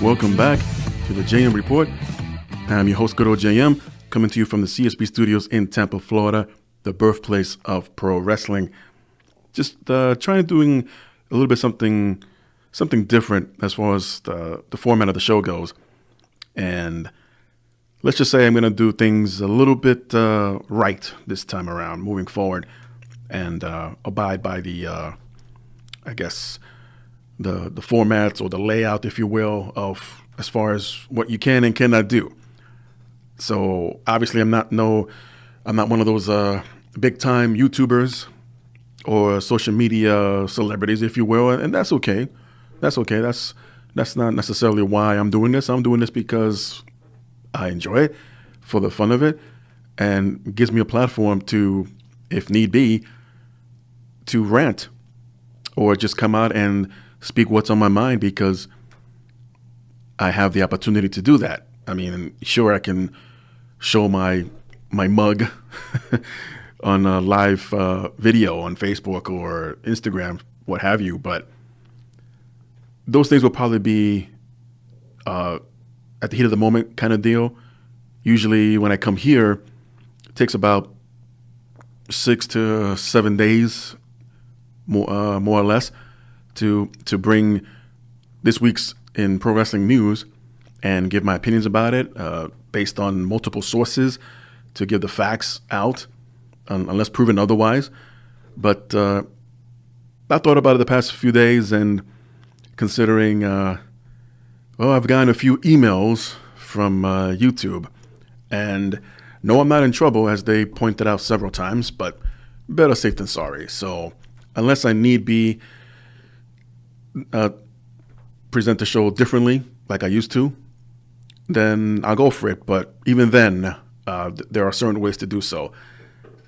welcome back to the JM Report. I'm your host, IAmGoodOlJM, coming to you from the CSB Studios in Tampa, Florida, the birthplace of pro wrestling. Just trying to doing a little bit something different as far as the format of the show goes. And let's just say I'm going to do things a little bit right this time around, moving forward, and abide by the formats or the layout, if you will, of as far as what you can and cannot do. So obviously I'm not one of those big time YouTubers or social media celebrities, if you will, and that's okay. That's okay. That's not necessarily why I'm doing this. I'm doing this because I enjoy it, for the fun of it, and it gives me a platform to, if need be, to rant or just come out and speak what's on my mind, because I have the opportunity to do that. I mean, sure, I can show my mug on a live video on Facebook or Instagram, what have you, but those things will probably be at the heat of the moment kind of deal. Usually when I come here, it takes about 6 to 7 days, more or less, to bring this week's in pro wrestling news and give my opinions about it based on multiple sources, to give the facts out unless proven otherwise. But I thought about it the past few days, and considering, I've gotten a few emails from YouTube, and no, I'm not in trouble, as they pointed out several times, but better safe than sorry. So unless I need be present the show differently like I used to, then I'll go for it. But even then, there are certain ways to do so.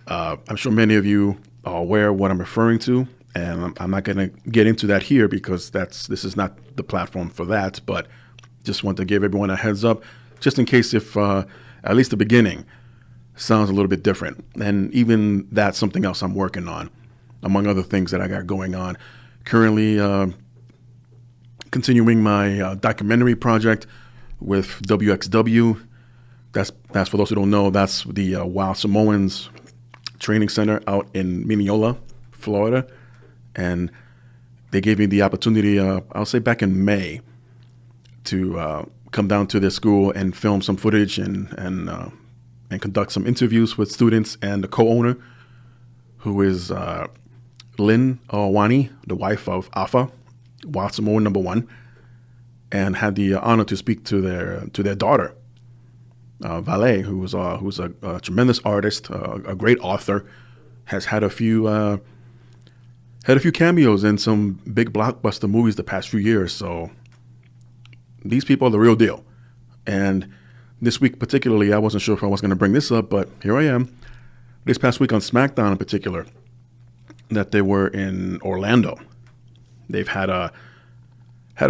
I'm sure many of you are aware of what I'm referring to, and I'm not going to get into that here because this is not the platform for that. But just want to give everyone a heads up, just in case if at least the beginning sounds a little bit different. And even that's something else I'm working on, among other things that I got going on. Currently continuing my documentary project with WXW. That's for those who don't know, that's the Wild Samoans training center out in Mineola, Florida. And they gave me the opportunity, I'll say back in May, to come down to their school and film some footage and conduct some interviews with students and the co-owner, who is Lynn Awani, the wife of Alpha, Wild Samoan #1, and had the honor to speak to their daughter, Valet, who's a tremendous artist, a great author, has had a few cameos in some big blockbuster movies the past few years. So these people are the real deal. And this week particularly, I wasn't sure if I was going to bring this up, but here I am. This past week on SmackDown in particular, that they were in Orlando. They've had a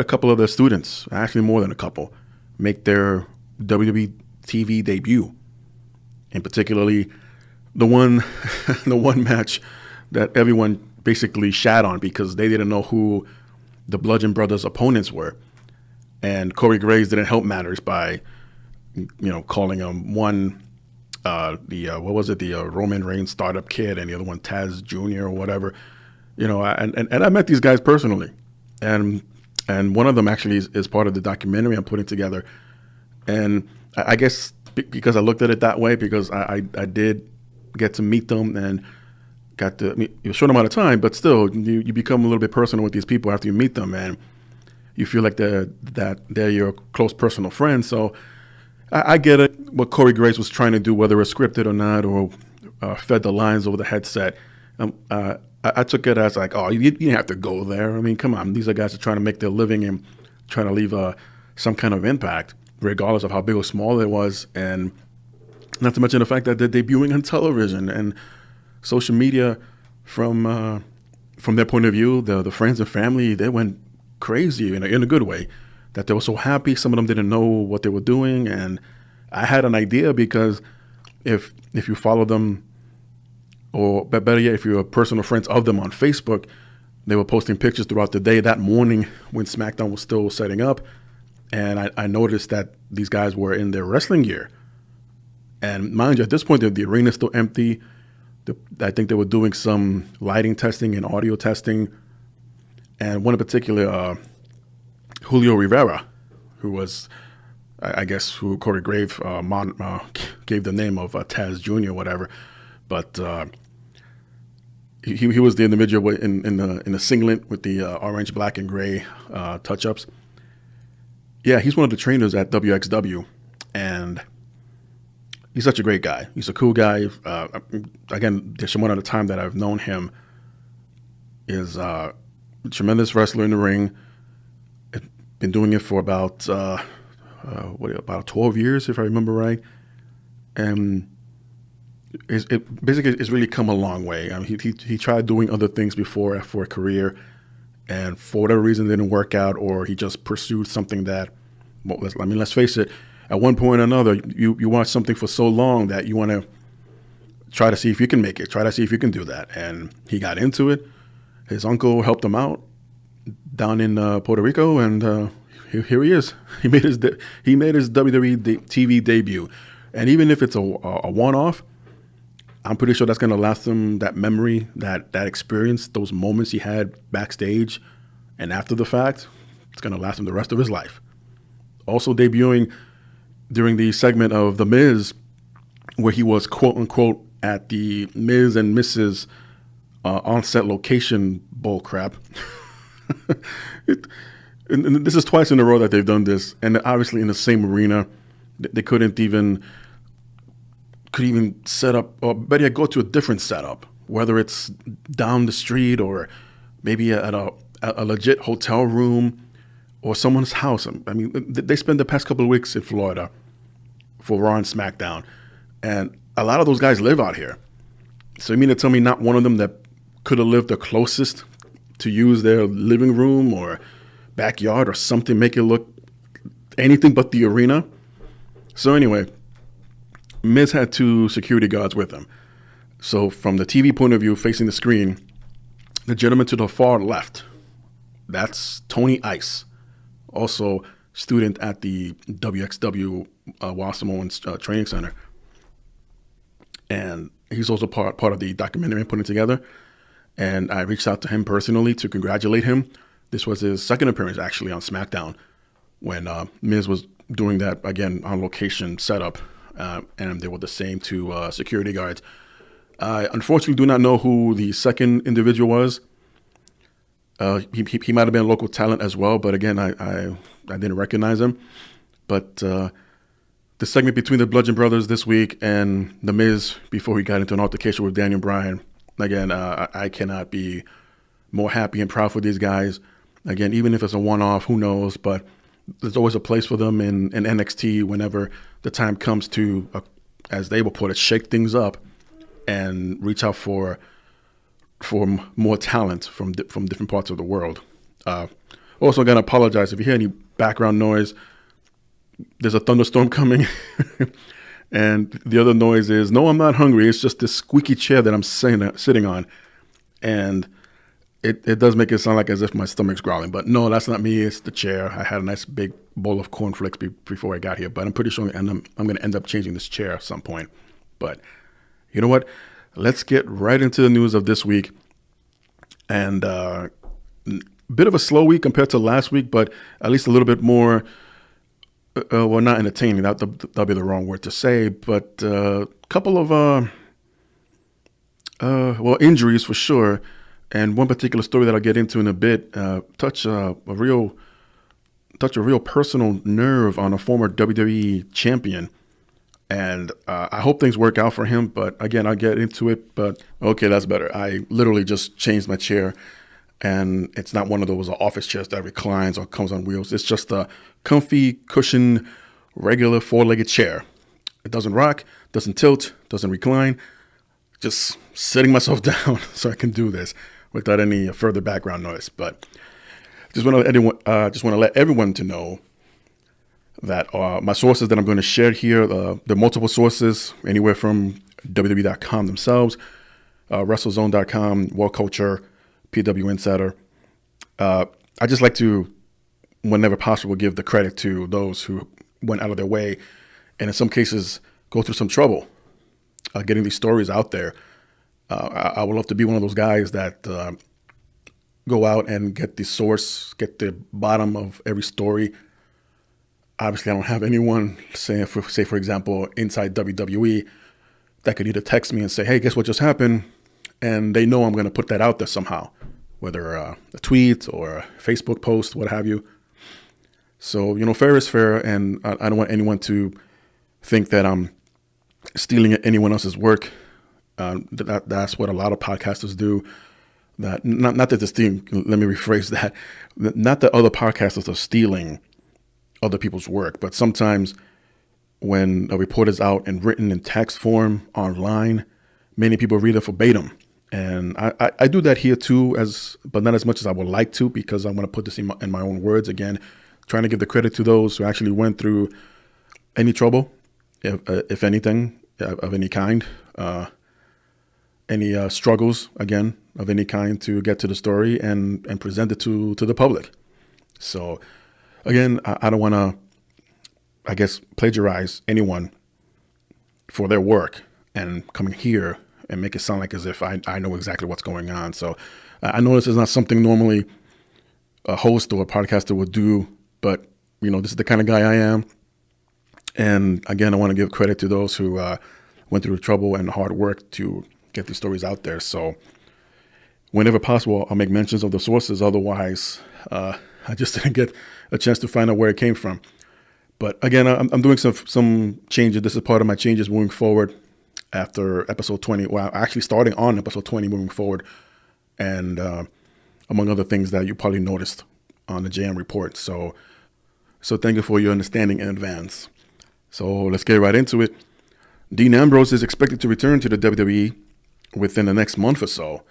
couple of their students, actually more than a couple, make their WWE TV debut. And particularly the one match that everyone basically shat on because they didn't know who the Bludgeon Brothers' opponents were. And Corey Graves didn't help matters by, calling him one, the Roman Reigns startup kid, and the other one Taz Jr. or whatever. And I met these guys personally, and one of them actually is part of the documentary I'm putting together. And I guess because I looked at it that way, because I did get to meet them and got to meet a short amount of time, but still you become a little bit personal with these people after you meet them, and you feel like they're your close personal friend. So I get it, what Corey Graves was trying to do, whether it's scripted or not, or fed the lines over the headset. I took it as like, oh, you didn't have to go there. I mean, come on. These are guys that are trying to make their living and trying to leave some kind of impact, regardless of how big or small it was. And not to mention the fact that they're debuting on television and social media. From their point of view, the friends and family, they went crazy in a good way, that they were so happy. Some of them didn't know what they were doing. And I had an idea, because if you follow them, or better yet, if you're personal friends of them on Facebook, they were posting pictures throughout the day that morning when SmackDown was still setting up. And I noticed that these guys were in their wrestling gear. And mind you, at this point, the arena's still empty. I think they were doing some lighting testing and audio testing. And one in particular, Julio Rivera, who was, I guess, who Corey Grave gave the name of Taz Jr. or whatever. But he was the individual in the singlet with the orange, black, and gray touch-ups. Yeah, he's one of the trainers at WXW, and he's such a great guy. He's a cool guy. Again, the amount of the time that I've known him is a tremendous wrestler in the ring. Been doing it for about 12 years, if I remember right. And it basically it's really come a long way. I mean, he tried doing other things before for a career, and for whatever reason didn't work out, or he just pursued something that, well, let's face it, at one point or another, you watch something for so long that you want to try to see if you can make it, try to see if you can do that. And he got into it. His uncle helped him out down in Puerto Rico, and here he is. He made his WWE TV debut. And even if it's a one-off, I'm pretty sure that's going to last him, that memory, that experience, those moments he had backstage and after the fact, it's going to last him the rest of his life. Also debuting during the segment of The Miz, where he was, quote-unquote, at the Miz and Mrs. On-set location bullcrap. And this is twice in a row that they've done this, and obviously in the same arena. They couldn't even set up, or better yet, go to a different setup, whether it's down the street or maybe at a legit hotel room or someone's house. I mean, they spent the past couple of weeks in Florida for Raw and SmackDown, and a lot of those guys live out here. So you mean to tell me not one of them that could have lived the closest to use their living room or backyard or something, make it look anything but the arena? So anyway, Miz had 2 security guards with him. So from the TV point of view, facing the screen, the gentleman to the far left, that's Tony Ice, also student at the WXW Wasserman Training Center. And he's also part of the documentary I'm putting together. And I reached out to him personally to congratulate him. This was his second appearance, actually, on SmackDown, when Miz was doing that, again, on location setup. And they were the same 2 security guards. I unfortunately do not know who the second individual was. He might have been a local talent as well, but again, I didn't recognize him. But the segment between the Bludgeon Brothers this week and The Miz before he got into an altercation with Daniel Bryan, again, I cannot be more happy and proud for these guys. Again, even if it's a one-off, who knows, but there's always a place for them in NXT whenever the time comes to, as they will put it, shake things up and reach out for more talent from different parts of the world. Also, going to apologize if you hear any background noise. There's a thunderstorm coming. And the other noise is, no, I'm not hungry. It's just this squeaky chair that I'm sitting on. And it does make it sound like as if my stomach's growling. But no, that's not me. It's the chair. I had a nice big bowl of cornflakes before I got here. But I'm pretty sure I'm going to end up changing this chair at some point. But you know what? Let's get right into the news of this week. And bit of a slow week compared to last week, but at least a little bit more, well, not entertaining. That'll be the wrong word to say. But a couple of, injuries for sure. And one particular story that I'll get into in a bit touch a real personal nerve on a former WWE champion. And I hope things work out for him. But again, I'll get into it. But okay, that's better. I literally just changed my chair. And it's not one of those office chairs that reclines or comes on wheels. It's just a comfy, cushioned, regular 4-legged chair. It doesn't rock, doesn't tilt, doesn't recline. Just sitting myself down so I can do this without any further background noise. But just want to let everyone to know that my sources that I'm going to share here, there are multiple sources, anywhere from WWE.com themselves, WrestleZone.com, World Culture, PW Insider. I just like to whenever possible, give the credit to those who went out of their way, and in some cases go through some trouble getting these stories out there. I would love to be one of those guys that go out and get the source, get the bottom of every story. Obviously, I don't have anyone, say for example, inside WWE that could either text me and say, hey, guess what just happened? And they know I'm going to put that out there somehow, whether a tweet or a Facebook post, what have you. So, fair is fair, and I don't want anyone to think that I'm stealing anyone else's work. That's what a lot of podcasters do. That not that this thing, let me rephrase that. Not that other podcasters are stealing other people's work, but sometimes when a report is out and written in text form online, many people read it verbatim. And I do that here too, but not as much as I would like to, because I want to put this in my own words. Again, trying to give the credit to those who actually went through any trouble, if anything, of any kind, any struggles, again, of any kind, to get to the story and present it to the public. So, again, I don't want to, I guess, plagiarize anyone for their work and coming here and make it sound like as if I know exactly what's going on. So I know this is not something normally a host or a podcaster would do, but, this is the kind of guy I am. And again, I want to give credit to those who went through the trouble and the hard work to get these stories out there. So whenever possible, I'll make mentions of the sources. Otherwise, I just didn't get a chance to find out where it came from. But again, I'm doing some changes. This is part of my changes moving forward after episode 20. Well, actually starting on episode 20 moving forward. And among other things that you probably noticed on the JM report. So thank you for your understanding in advance. So let's get right into it. Dean Ambrose is expected to return to the WWE within the next month or so,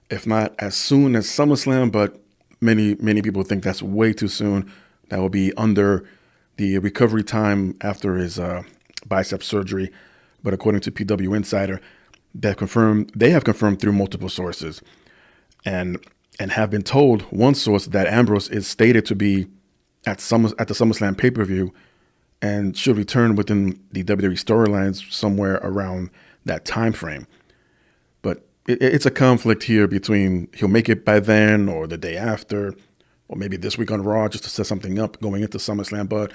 if not as soon as SummerSlam, but many people think that's way too soon. That will be under the recovery time after his bicep surgery. But according to PW Insider, they have confirmed through multiple sources and have been told, one source, that Ambrose is stated to be at the SummerSlam pay-per-view and should return within the WWE storylines somewhere around that time frame. But it's a conflict here between he'll make it by then or the day after, or maybe this week on Raw just to set something up going into SummerSlam. But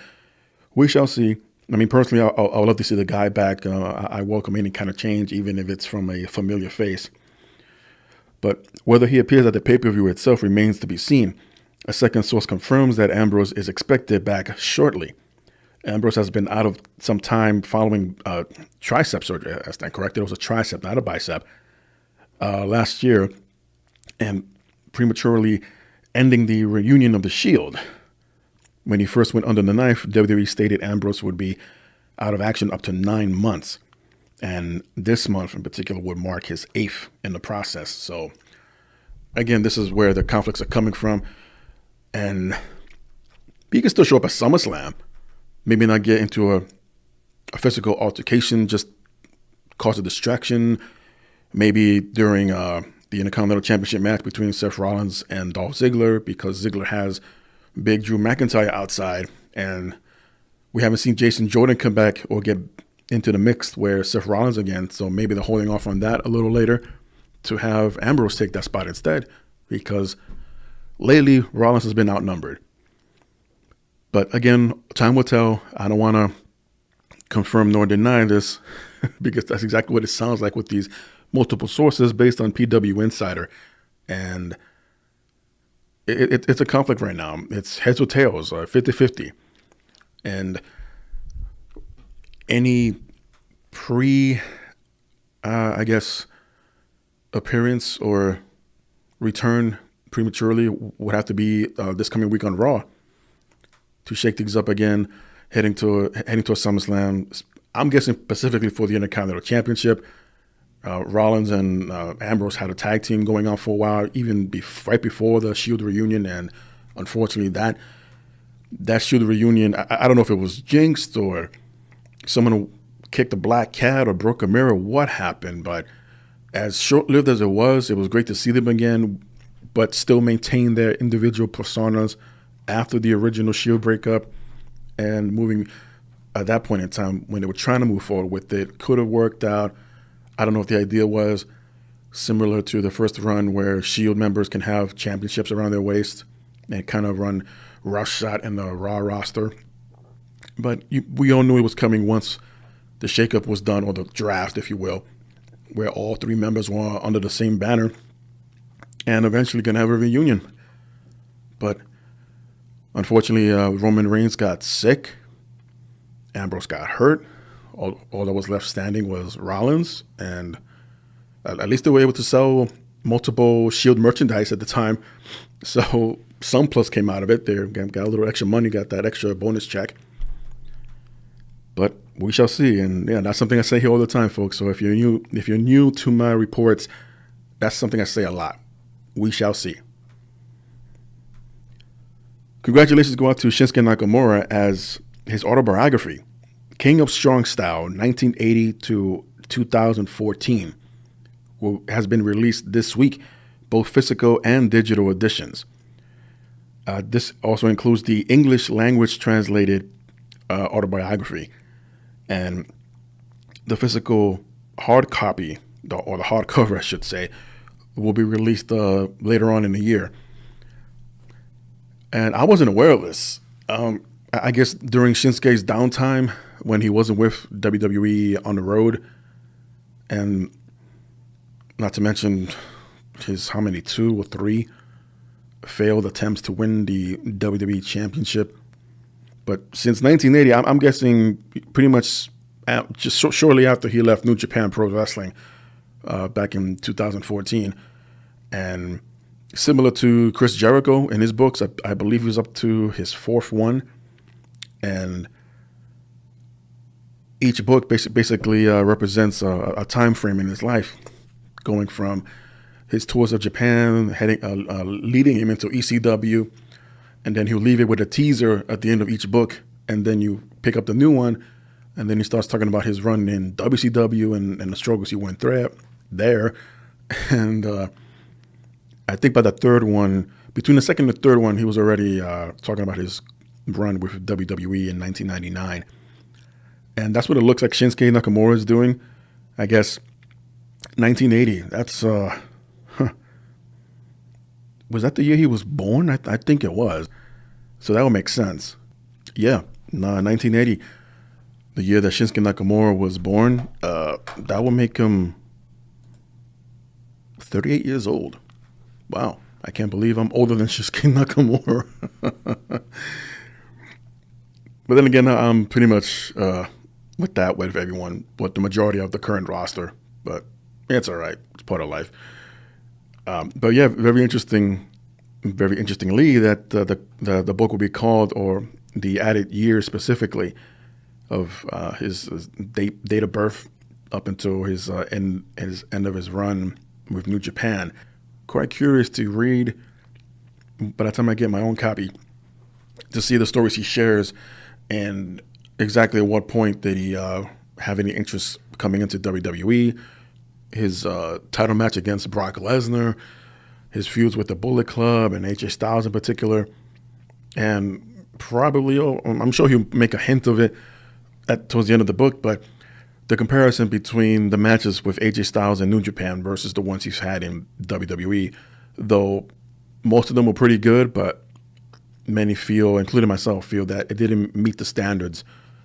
we shall see. I mean, personally, I'll love to see the guy back. I welcome any kind of change, even if it's from a familiar face. But whether he appears at the pay-per-view itself remains to be seen. A second source confirms that Ambrose is expected back shortly. Ambrose has been out of some time following tricep surgery. I stand corrected. It was a tricep, not a bicep, last year, and prematurely ending the reunion of the Shield. When he first went under the knife, WWE stated Ambrose would be out of action up to 9 months. And this month in particular would mark his 8th in the process. So, again, this is where the conflicts are coming from. And he can still show up at SummerSlam. Maybe not get into a physical altercation, just cause a distraction. Maybe during the Intercontinental Championship match between Seth Rollins and Dolph Ziggler, because Ziggler has big Drew McIntyre outside. And we haven't seen Jason Jordan come back or get into the mix where Seth Rollins again. So maybe they're holding off on that a little later to have Ambrose take that spot instead, because lately Rollins has been outnumbered. But again, time will tell. I don't want to confirm nor deny this because that's exactly what it sounds like with these multiple sources based on PW Insider. And it's a conflict right now. It's heads or tails, 50-50. And any appearance or return prematurely would have to be this coming week on Raw to shake things up again, heading to a SummerSlam. I'm guessing specifically for the Intercontinental Championship. Rollins and Ambrose had a tag team going on for a while, even right before the Shield reunion, and unfortunately that Shield reunion, I don't know if it was jinxed or someone kicked a black cat or broke a mirror, what happened, but as short-lived as it was great to see them again, but still maintain their individual personas after the original Shield breakup and moving at that point in time when they were trying to move forward with it. Could have worked out. I don't know if the idea was similar to the first run where Shield members can have championships around their waist and kind of run roughshod in the Raw roster. But we all knew it was coming once the shakeup was done, or the draft, if you will, where all three members were under the same banner and eventually going to have a reunion. But unfortunately, Roman Reigns got sick. Ambrose got hurt. All that was left standing was Rollins, and at least they were able to sell multiple Shield merchandise at the time. So some plus came out of it. They got a little extra money, got that extra bonus check. But we shall see. And yeah, that's something I say here all the time, folks. So if you're new to my reports, that's something I say a lot. We shall see. Congratulations go out to Shinsuke Nakamura as his autobiography, King of Strong Style, 1980 to 2014, has been released this week, both physical and digital editions. This also includes the English language translated autobiography, and the physical hard copy, or the hardcover, I should say, will be released later on in the year. And I wasn't aware of this. I guess during Shinsuke's downtime, when he wasn't with WWE on the road, and not to mention his 2 or 3 failed attempts to win the WWE Championship. But since 1980, I'm guessing pretty much just shortly after he left New Japan Pro Wrestling back in 2014. And similar to Chris Jericho in his books, I believe he was up to his 4th one. And each book basically represents a time frame in his life, going from his tours of Japan, leading him into ECW, and then he'll leave it with a teaser at the end of each book, and then you pick up the new one, and then he starts talking about his run in WCW and the struggles he went through there. And I think by the 3rd one, between the 2nd and the 3rd one, he was already talking about his run with WWE in 1999. And that's what it looks like Shinsuke Nakamura is doing. I guess 1980, that's, was that the year he was born? I think it was. So that would make sense. Yeah, 1980, the year that Shinsuke Nakamura was born, that would make him 38 years old. Wow, I can't believe I'm older than Shinsuke Nakamura. But then again, I'm pretty much with everyone, with the majority of the current roster. But it's all right. It's part of life. But yeah, very interestingly, that the book will be called, or the added year specifically of his date of birth up until his end of his run with New Japan. Quite curious to read, by the time I get my own copy, to see the stories he shares and exactly at what point did he have any interest coming into WWE, his title match against Brock Lesnar, his feuds with the Bullet Club and AJ Styles in particular, and probably, I'm sure he'll make a hint of it towards the end of the book, but the comparison between the matches with AJ Styles in New Japan versus the ones he's had in WWE, though most of them were pretty good, but many feel, including myself, feel that it didn't meet the standards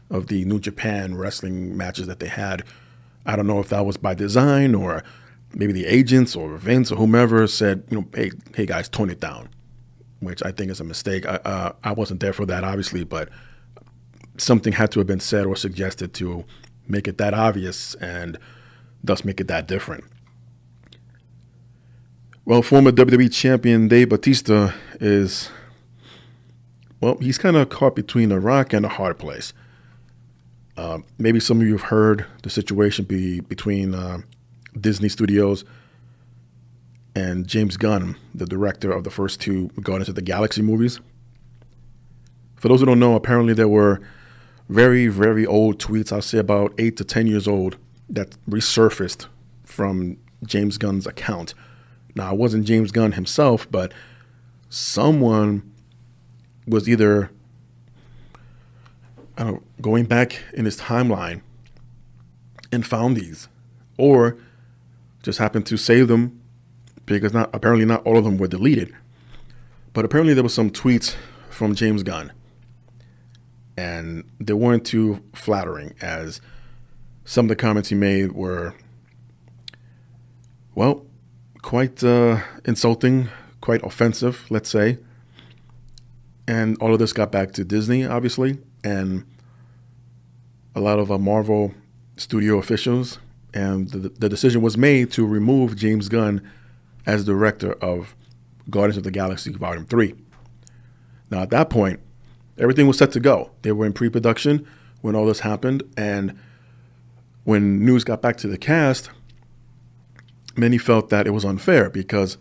of the New Japan wrestling matches that they had. I don't know if that was by design, or maybe the agents or Vince or whomever said, hey guys, tone it down, which I think is a mistake. I wasn't there for that, obviously, but something had to have been said or suggested to make it that obvious and thus make it that different. Well, former WWE champion Dave Bautista he's kind of caught between a rock and a hard place. Maybe some of you have heard the situation between Disney Studios and James Gunn, the director of the first 2 Guardians of the Galaxy movies. For those who don't know, apparently there were very, very old tweets, I'll say about 8 to 10 years old, that resurfaced from James Gunn's account. Now, it wasn't James Gunn himself, but someone was either, I don't know, going back in his timeline and found these, or just happened to save them, because apparently not all of them were deleted. But apparently there was some tweets from James Gunn, and they weren't too flattering, as some of the comments he made were, well, quite insulting, quite offensive, let's say. And all of this got back to Disney, obviously, and a lot of Marvel studio officials, and the decision was made to remove James Gunn as director of Guardians of the Galaxy Volume 3. Now, at that point, everything was set to go. They were in pre-production when all this happened, and when news got back to the cast, many felt that it was unfair because,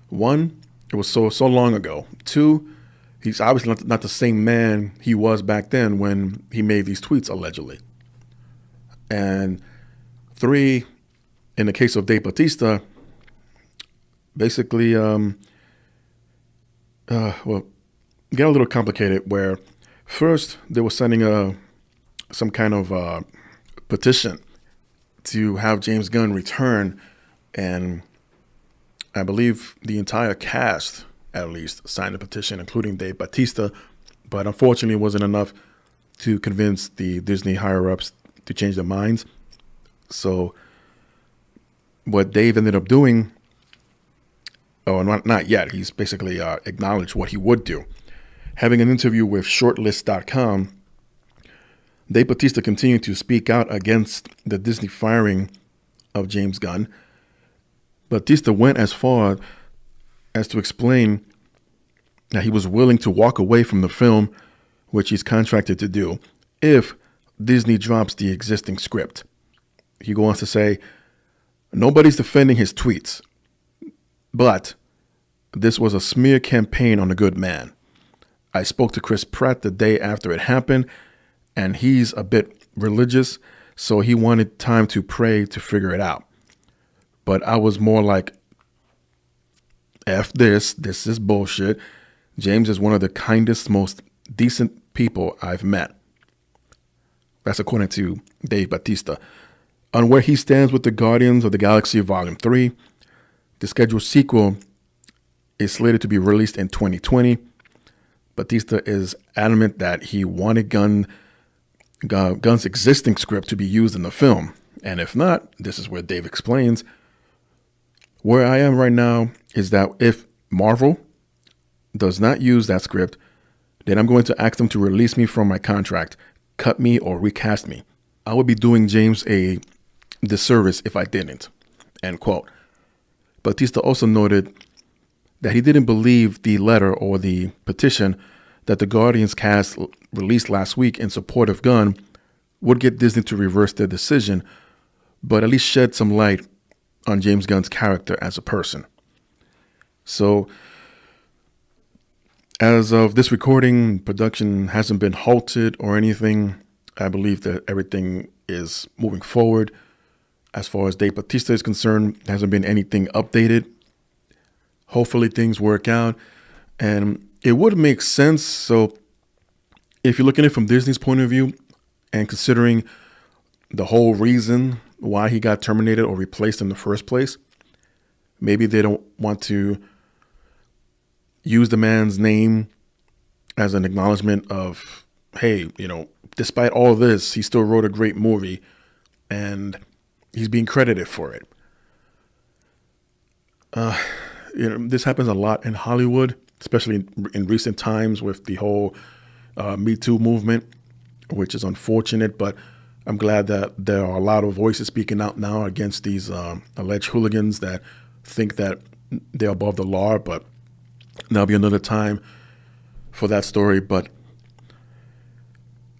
one, it was so long ago. Two, he's obviously not the same man he was back then when he made these tweets, allegedly. And three, in the case of Dave Bautista, basically, well, it got a little complicated where first they were sending some kind of petition to have James Gunn return, and I believe the entire cast, at least, signed the petition, including Dave Bautista, but unfortunately it wasn't enough to convince the Disney higher-ups to change their minds. So what Dave ended up doing, not yet, he's basically acknowledged what he would do. Having an interview with Shortlist.com, Dave Bautista continued to speak out against the Disney firing of James Gunn. Bautista went as far as to explain that he was willing to walk away from the film, which he's contracted to do, if Disney drops the existing script. He goes on to say, nobody's defending his tweets, but this was a smear campaign on a good man. I spoke to Chris Pratt the day after it happened, and he's a bit religious, so he wanted time to pray to figure it out. But I was more like, F this is bullshit. James is one of the kindest, most decent people I've met. That's according to Dave Bautista. On where he stands with the Guardians of the Galaxy Volume 3, the scheduled sequel is slated to be released in 2020. Bautista is adamant that he wanted Gunn's existing script to be used in the film. And if not, this is where Dave explains, where I am right now is that if Marvel does not use that script, then I'm going to ask them to release me from my contract, cut me, or recast me. I would be doing James a disservice if I didn't, end quote. Bautista also noted that he didn't believe the letter or the petition that the Guardians cast released last week in support of Gunn would get Disney to reverse their decision, but at least shed some light on James Gunn's character as a person. So, as of this recording, production hasn't been halted or anything. I believe that everything is moving forward. As far as Dave Bautista is concerned, there hasn't been anything updated. Hopefully things work out. And it would make sense. So if you're looking at it from Disney's point of view and considering the whole reason why he got terminated or replaced in the first place, maybe they don't want to use the man's name as an acknowledgement of, hey, despite all this, he still wrote a great movie and he's being credited for it. This happens a lot in Hollywood, especially in recent times with the whole Me Too movement, which is unfortunate, but I'm glad that there are a lot of voices speaking out now against these alleged hooligans that think that they're above the law, but there'll be another time for that story. But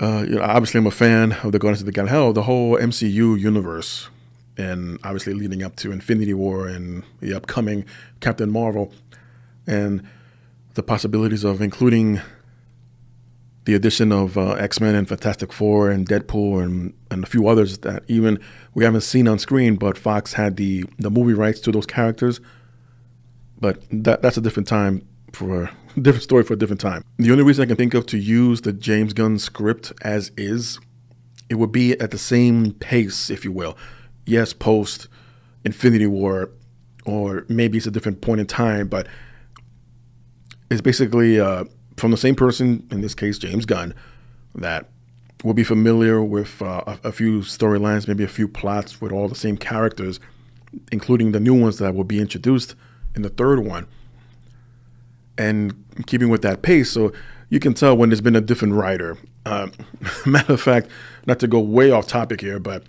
obviously I'm a fan of the Guardians of the Galaxy, the whole MCU universe, and obviously leading up to Infinity War and the upcoming Captain Marvel, and the possibilities of including the addition of X-Men and Fantastic Four and Deadpool and a few others that even we haven't seen on screen, but Fox had the movie rights to those characters. But that's a different time for a different story for a different time. The only reason I can think of to use the James Gunn script as is, it would be at the same pace, if you will. Yes, post Infinity War, or maybe it's a different point in time, but it's basically from the same person, in this case, James Gunn, that will be familiar with a few storylines, maybe a few plots with all the same characters, including the new ones that will be introduced in the third one. And keeping with that pace, so you can tell when there's been a different writer. Matter of fact, not to go way off topic here, but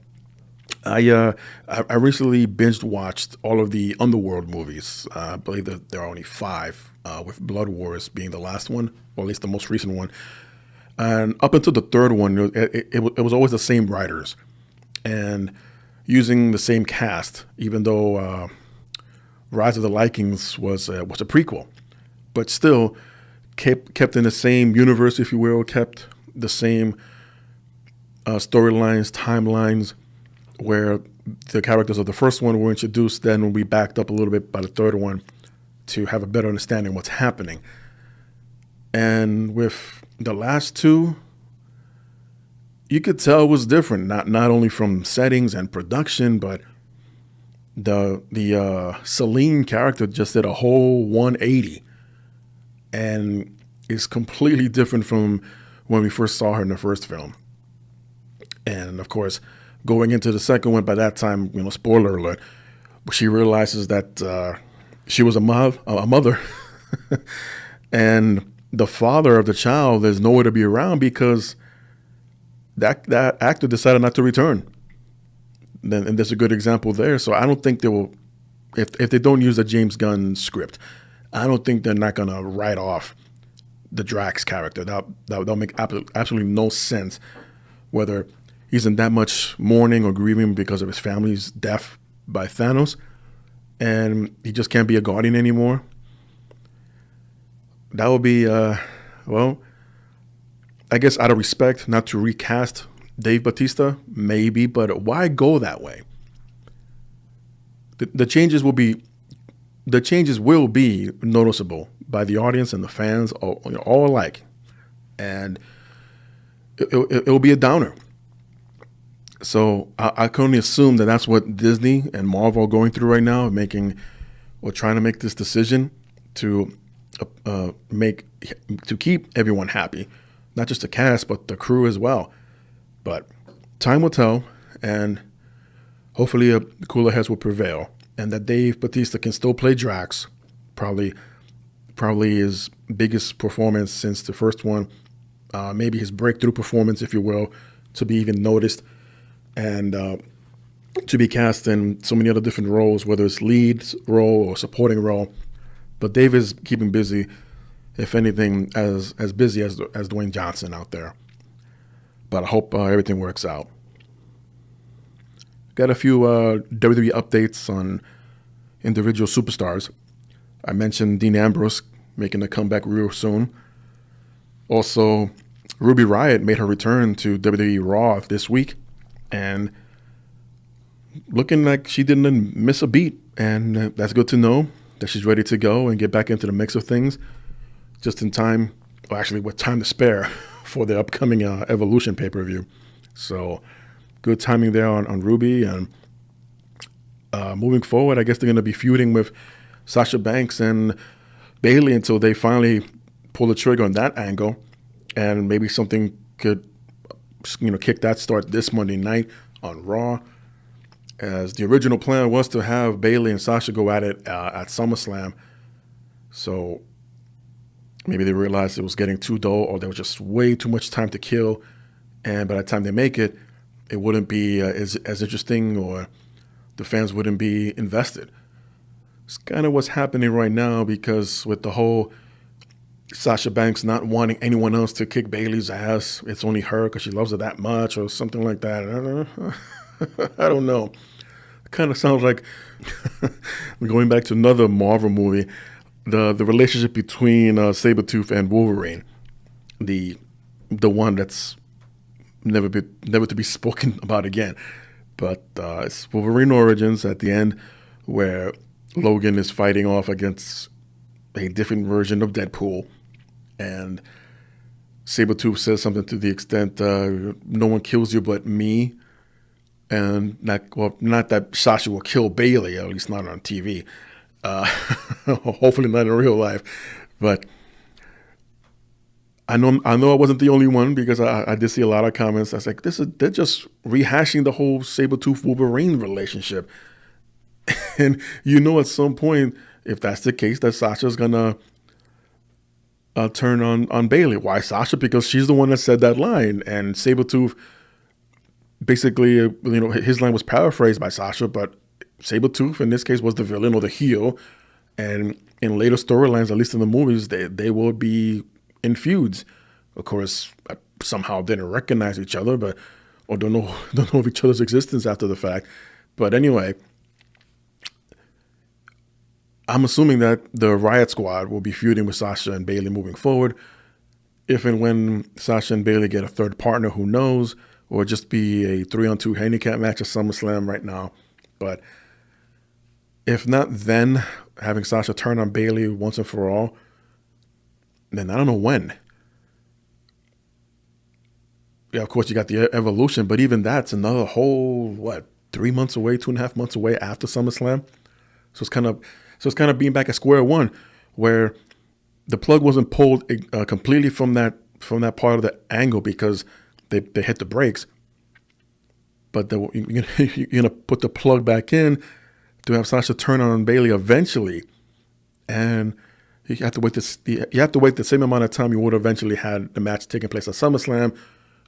I recently binge watched all of the Underworld movies. I believe that there are only 5, with Blood Wars being the last one, or at least the most recent one. And up until the third one, it was always the same writers and using the same cast, even though Rise of the Vikings was a prequel, but still kept in the same universe, if you will, kept the same storylines, timelines, where the characters of the first one were introduced, then we backed up a little bit by the third one to have a better understanding of what's happening. And with the last 2, you could tell it was different, not only from settings and production, but the Selene character just did a whole 180 and is completely different from when we first saw her in the first film. And of course, going into the second one, by that time, spoiler alert, she realizes that she was a mother and the father of the child is nowhere to be around because that actor decided not to return. And there's a good example there. So I don't think they will, if they don't use the James Gunn script, I don't think they're not going to write off the Drax character. That'll make absolutely no sense, whether he's in that much mourning or grieving because of his family's death by Thanos, and he just can't be a Guardian anymore. That would be, well, I guess out of respect, not to recast Dave Bautista, maybe, but why go that way? The changes will be noticeable by the audience and the fans, all alike, and it'll be a downer. So I can only assume that that's what Disney and Marvel are going through right now, trying to make this decision to keep everyone happy, not just the cast but the crew as well. But time will tell, and hopefully cooler heads will prevail, and that Dave Bautista can still play Drax, probably his biggest performance since the first one, maybe his breakthrough performance, if you will, to be even noticed and to be cast in so many other different roles, whether it's lead role or supporting role. But Dave is keeping busy, if anything, as busy as Dwayne Johnson out there. But I hope everything works out. Got a few WWE updates on individual superstars. I mentioned Dean Ambrose making a comeback real soon. Also, Ruby Riott made her return to WWE Raw this week, and looking like she didn't miss a beat. And that's good to know that she's ready to go and get back into the mix of things just in time, or actually with time to spare for the upcoming Evolution pay-per-view. So good timing there on Ruby. And moving forward, I guess they're going to be feuding with Sasha Banks and Bayley until they finally pull the trigger on that angle. And maybe something could, kick that start this Monday night on Raw, as the original plan was to have Bayley and Sasha go at it at SummerSlam. So maybe they realized it was getting too dull, or there was just way too much time to kill. And by the time they make it, it wouldn't be as interesting, or the fans wouldn't be invested. It's kind of what's happening right now, because with the whole Sasha Banks not wanting anyone else to kick Bayley's ass, it's only her because she loves her that much, or something like that. I don't know. It kind of sounds like going back to another Marvel movie, the relationship between Sabretooth and Wolverine, the one that's never to be spoken about again. But it's Wolverine Origins at the end, where Logan is fighting off against a different version of Deadpool. And Sabretooth says something to the extent, no one kills you but me. And not that Sasha will kill Bailey, at least not on TV. Hopefully not in real life. But I know I wasn't the only one, because I did see a lot of comments. I was like, they're just rehashing the whole Sabretooth Wolverine relationship. And at some point, if that's the case, that Sasha's gonna turn on Bailey. Why Sasha? Because she's the one that said that line, and Sabretooth basically, his line was paraphrased by Sasha, but Sabretooth in this case was the villain or the heel. And in later storylines, at least in the movies, they will be in feuds. Of course, somehow didn't recognize each other, or don't know of each other's existence after the fact. But anyway, I'm assuming that the Riot Squad will be feuding with Sasha and Bailey moving forward. If and when Sasha and Bailey get a third partner, who knows? Or just be a 3-on-2 handicap match at SummerSlam right now. But if not, then having Sasha turn on Bailey once and for all, then I don't know when. Yeah, of course, you got the Evolution, but even that's another whole, 3 months away, 2.5 months away after SummerSlam. So it's kind of being back at square one, where the plug wasn't pulled completely from that part of the angle, because they hit the brakes. But you're gonna put the plug back in to have Sasha turn on Bailey eventually, and you have to wait the same amount of time you would have eventually had the match taking place at SummerSlam.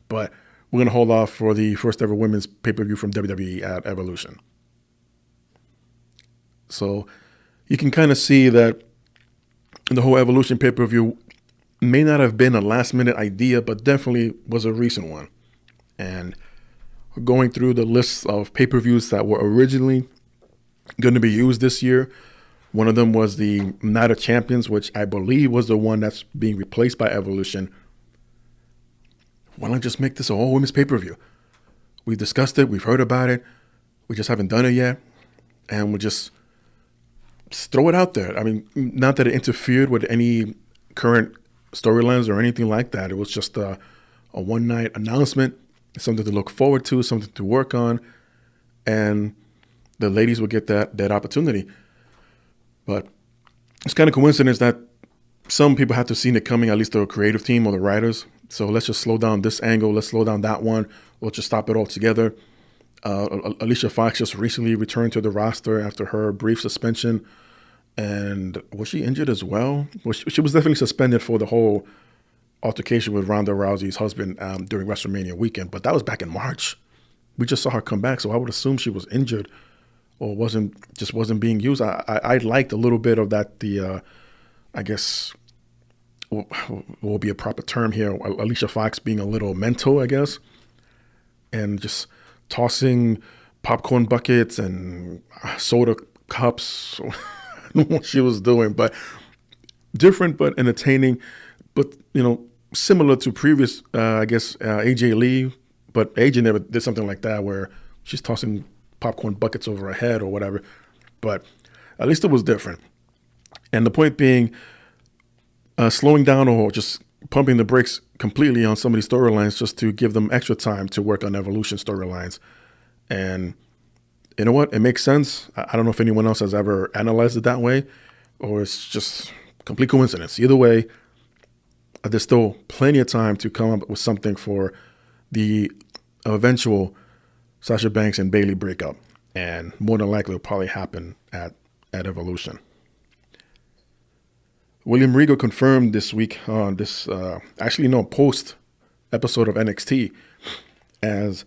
But we're gonna hold off for the first ever women's pay-per-view from WWE at Evolution. So you can kind of see that the whole Evolution pay-per-view may not have been a last-minute idea, but definitely was a recent one. And going through the lists of pay-per-views that were originally going to be used this year, one of them was the Night of Champions, which I believe was the one that's being replaced by Evolution. Why not just make this an all-women's pay-per-view? We've discussed it. We've heard about it. We just haven't done it yet. And we'll just throw it out there. I mean, not that it interfered with any current storylines or anything like that. It was just a one-night announcement, something to look forward to, something to work on, and the ladies will get that opportunity. But it's kind of coincidence that some people have to see it coming, at least the creative team or the writers. So let's just slow down this angle, let's slow down that one, we'll just stop it all together. Alicia Fox just recently returned to the roster after her brief suspension. And was she injured as well? Well, she was definitely suspended for the whole altercation with Ronda Rousey's husband during WrestleMania weekend. But that was back in March. We just saw her come back, so I would assume she was injured or wasn't being used. I liked a little bit of that. I guess will be a proper term here. Alicia Fox being a little mental, I guess, and just tossing popcorn buckets and soda cups. I don't know what she was doing, but different but entertaining, but similar to previous AJ Lee, but AJ never did something like that where she's tossing popcorn buckets over her head or whatever. But at least it was different. And the point being, slowing down or just pumping the brakes completely on some of these storylines just to give them extra time to work on Evolution storylines. And you know what? It makes sense. I don't know if anyone else has ever analyzed it that way, or it's just complete coincidence. Either way, there's still plenty of time to come up with something for the eventual Sasha Banks and Bailey breakup. And more than likely, it'll probably happen at Evolution. William Regal confirmed this week on this, post episode of NXT, as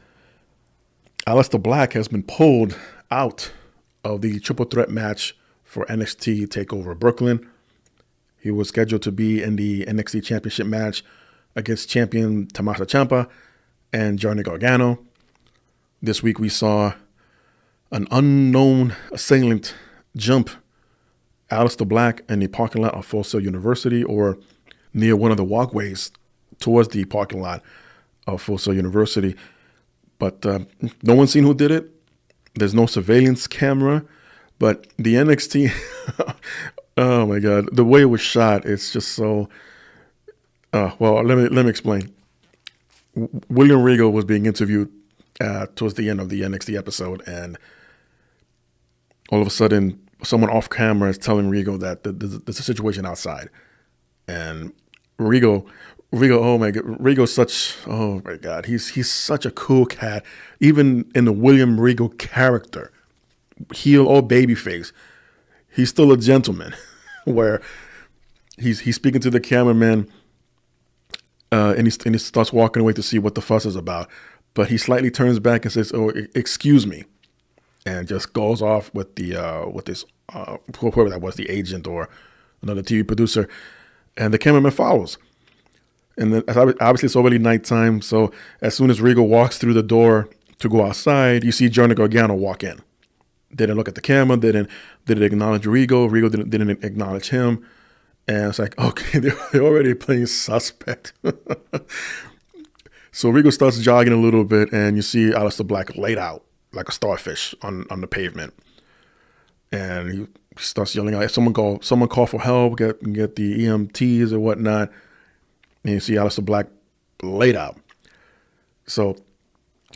Aleister Black has been pulled out of the triple threat match for NXT TakeOver Brooklyn. He was scheduled to be in the NXT Championship match against champion Tommaso Ciampa and Johnny Gargano. This week we saw an unknown assailant jump Aleister Black in the parking lot of Full Sail University, or near one of the walkways towards the parking lot of Full Sail University. But no one's seen who did it. There's no surveillance camera. But the NXT Oh my God, the way it was shot, it's just so. Well, let me explain. William Regal was being interviewed towards the end of the NXT episode, and all of a sudden, someone off camera is telling Regal that there's a situation outside, and Regal, oh my God, oh my God, he's such a cool cat. Even in the William Regal character, heel or babyface, he's still a gentleman. Where he's speaking to the cameraman, and he starts walking away to see what the fuss is about. But he slightly turns back and says, "Oh, excuse me," and just goes off with this whoever that was, the agent or another TV producer, and the cameraman follows. And then obviously it's already nighttime, so as soon as Regal walks through the door to go outside, you see Johnny Gargano walk in. Didn't look at the camera, didn't acknowledge Regal. Regal didn't acknowledge him. And it's like, okay, they're already playing suspect. So Regal starts jogging a little bit, and you see Aleister Black laid out like a starfish on the pavement. And he starts yelling out, someone call for help, get the EMTs or whatnot. And you see Aleister Black laid out. So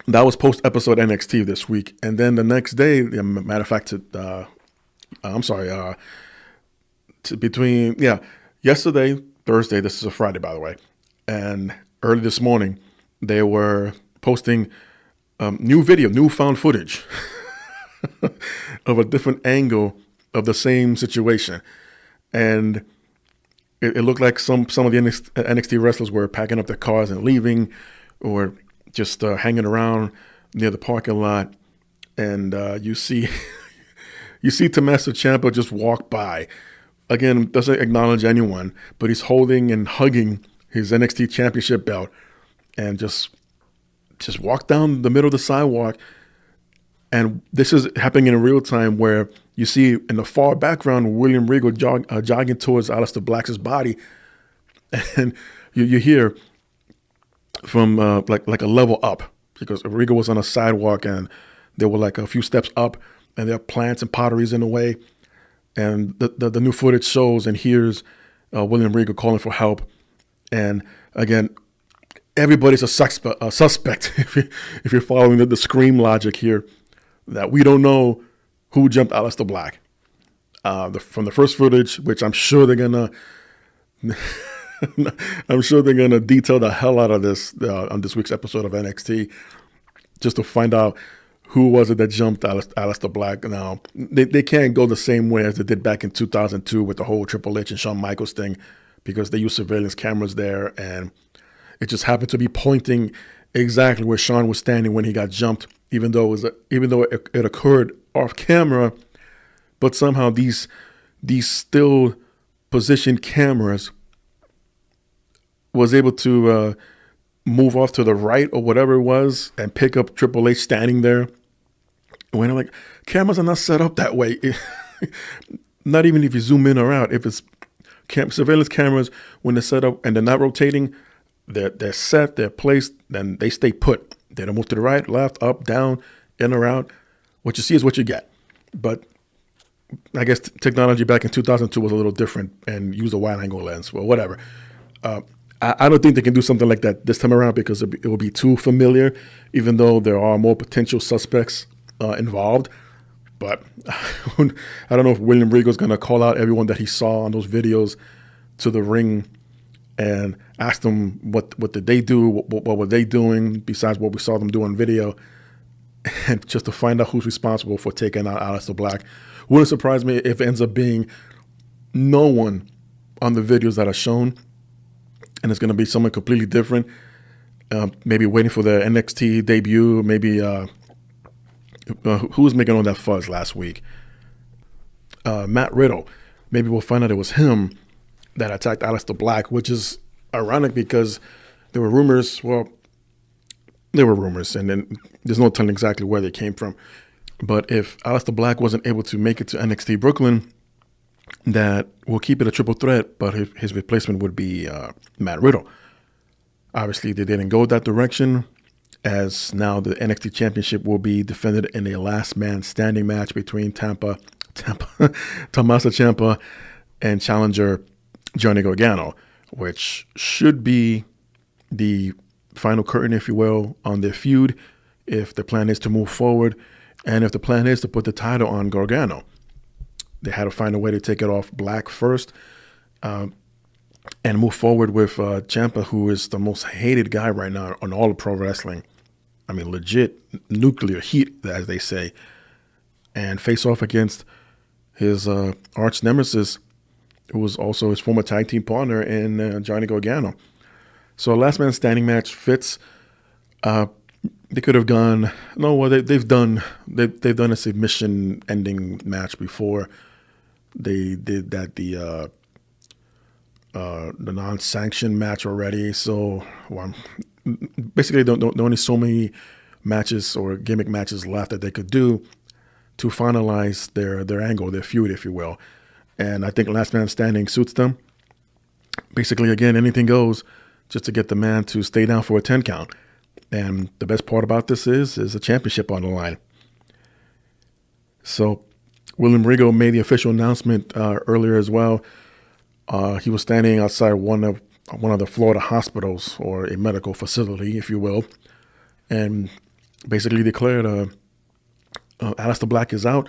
that was post-episode NXT this week. And then the next day, matter of fact, yesterday, Thursday, this is a Friday, by the way, and early this morning, they were posting newfound footage of a different angle of the same situation. And it looked like some of the NXT wrestlers were packing up their cars and leaving, or just hanging around near the parking lot. And you see Tommaso Ciampa just walk by. Again, doesn't acknowledge anyone, but he's holding and hugging his NXT championship belt and just walk down the middle of the sidewalk. And this is happening in real time, where you see in the far background William Regal jogging towards Aleister Black's body, and you hear from like a level up, because Regal was on a sidewalk and there were like a few steps up, and there are plants and potteries in the way. And the new footage shows and hears William Regal calling for help. And again, everybody's a suspect if you're following the Scream logic here, that we don't know who jumped Aleister Black. From the first footage, which I'm sure they're gonna detail the hell out of this on this week's episode of NXT, just to find out who was it that jumped Aleister Black. Now, they can't go the same way as they did back in 2002 with the whole Triple H and Shawn Michaels thing, because they used surveillance cameras there, and it just happened to be pointing exactly where Shawn was standing when he got jumped, even though it occurred off camera. But somehow these still positioned cameras was able to move off to the right or whatever it was and pick up Triple H standing there. When I'm like, cameras are not set up that way. Not even if you zoom in or out. If it's surveillance cameras, when they're set up and they're not rotating, they're set, they're placed, then they stay put. They don't move to the right, left, up, down, in or out. What you see is what you get. But I guess technology back in 2002 was a little different and used a wide angle lens. Well, whatever. I don't think they can do something like that this time around, because it will be too familiar, even though there are more potential suspects involved. But I don't know if William Regal is going to call out everyone that he saw on those videos to the ring and ask them what did they do, what were they doing besides what we saw them do on video, and just to find out who's responsible for taking out Aleister Black. Wouldn't surprise me if it ends up being no one on the videos that are shown, and it's going to be someone completely different, maybe waiting for their NXT debut, maybe who was making all that fuzz last week? Matt Riddle. Maybe we'll find out it was him that attacked Aleister Black, which is ironic because there were rumors. Well, there were rumors, and then there's no telling exactly where they came from. But if Aleister Black wasn't able to make it to NXT Brooklyn, that will keep it a triple threat, but his replacement would be Matt Riddle. Obviously, they didn't go that direction, as now the NXT Championship will be defended in a last man standing match between Tommaso Ciampa and challenger Johnny Gargano, which should be the final curtain, if you will, on their feud, if the plan is to move forward, and if the plan is to put the title on Gargano. They had to find a way to take it off Black first, and move forward with Ciampa, who is the most hated guy right now on all of pro wrestling. I mean, legit nuclear heat, as they say, and face off against his arch nemesis, who was also his former tag team partner in Johnny Gargano. So a last man standing match fits. They could have gone. No, well, they've done a submission ending match before. They did that the non-sanctioned match already. So basically, there are only so many matches or gimmick matches left that they could do to finalize their angle, their feud, if you will. And I think last man standing suits them. Basically, again, anything goes, just to get the man to stay down for a 10 count. And the best part about this is a championship on the line. So William Regal made the official announcement earlier as well. He was standing outside one of the Florida hospitals, or a medical facility, if you will, and basically declared Aleister Black is out,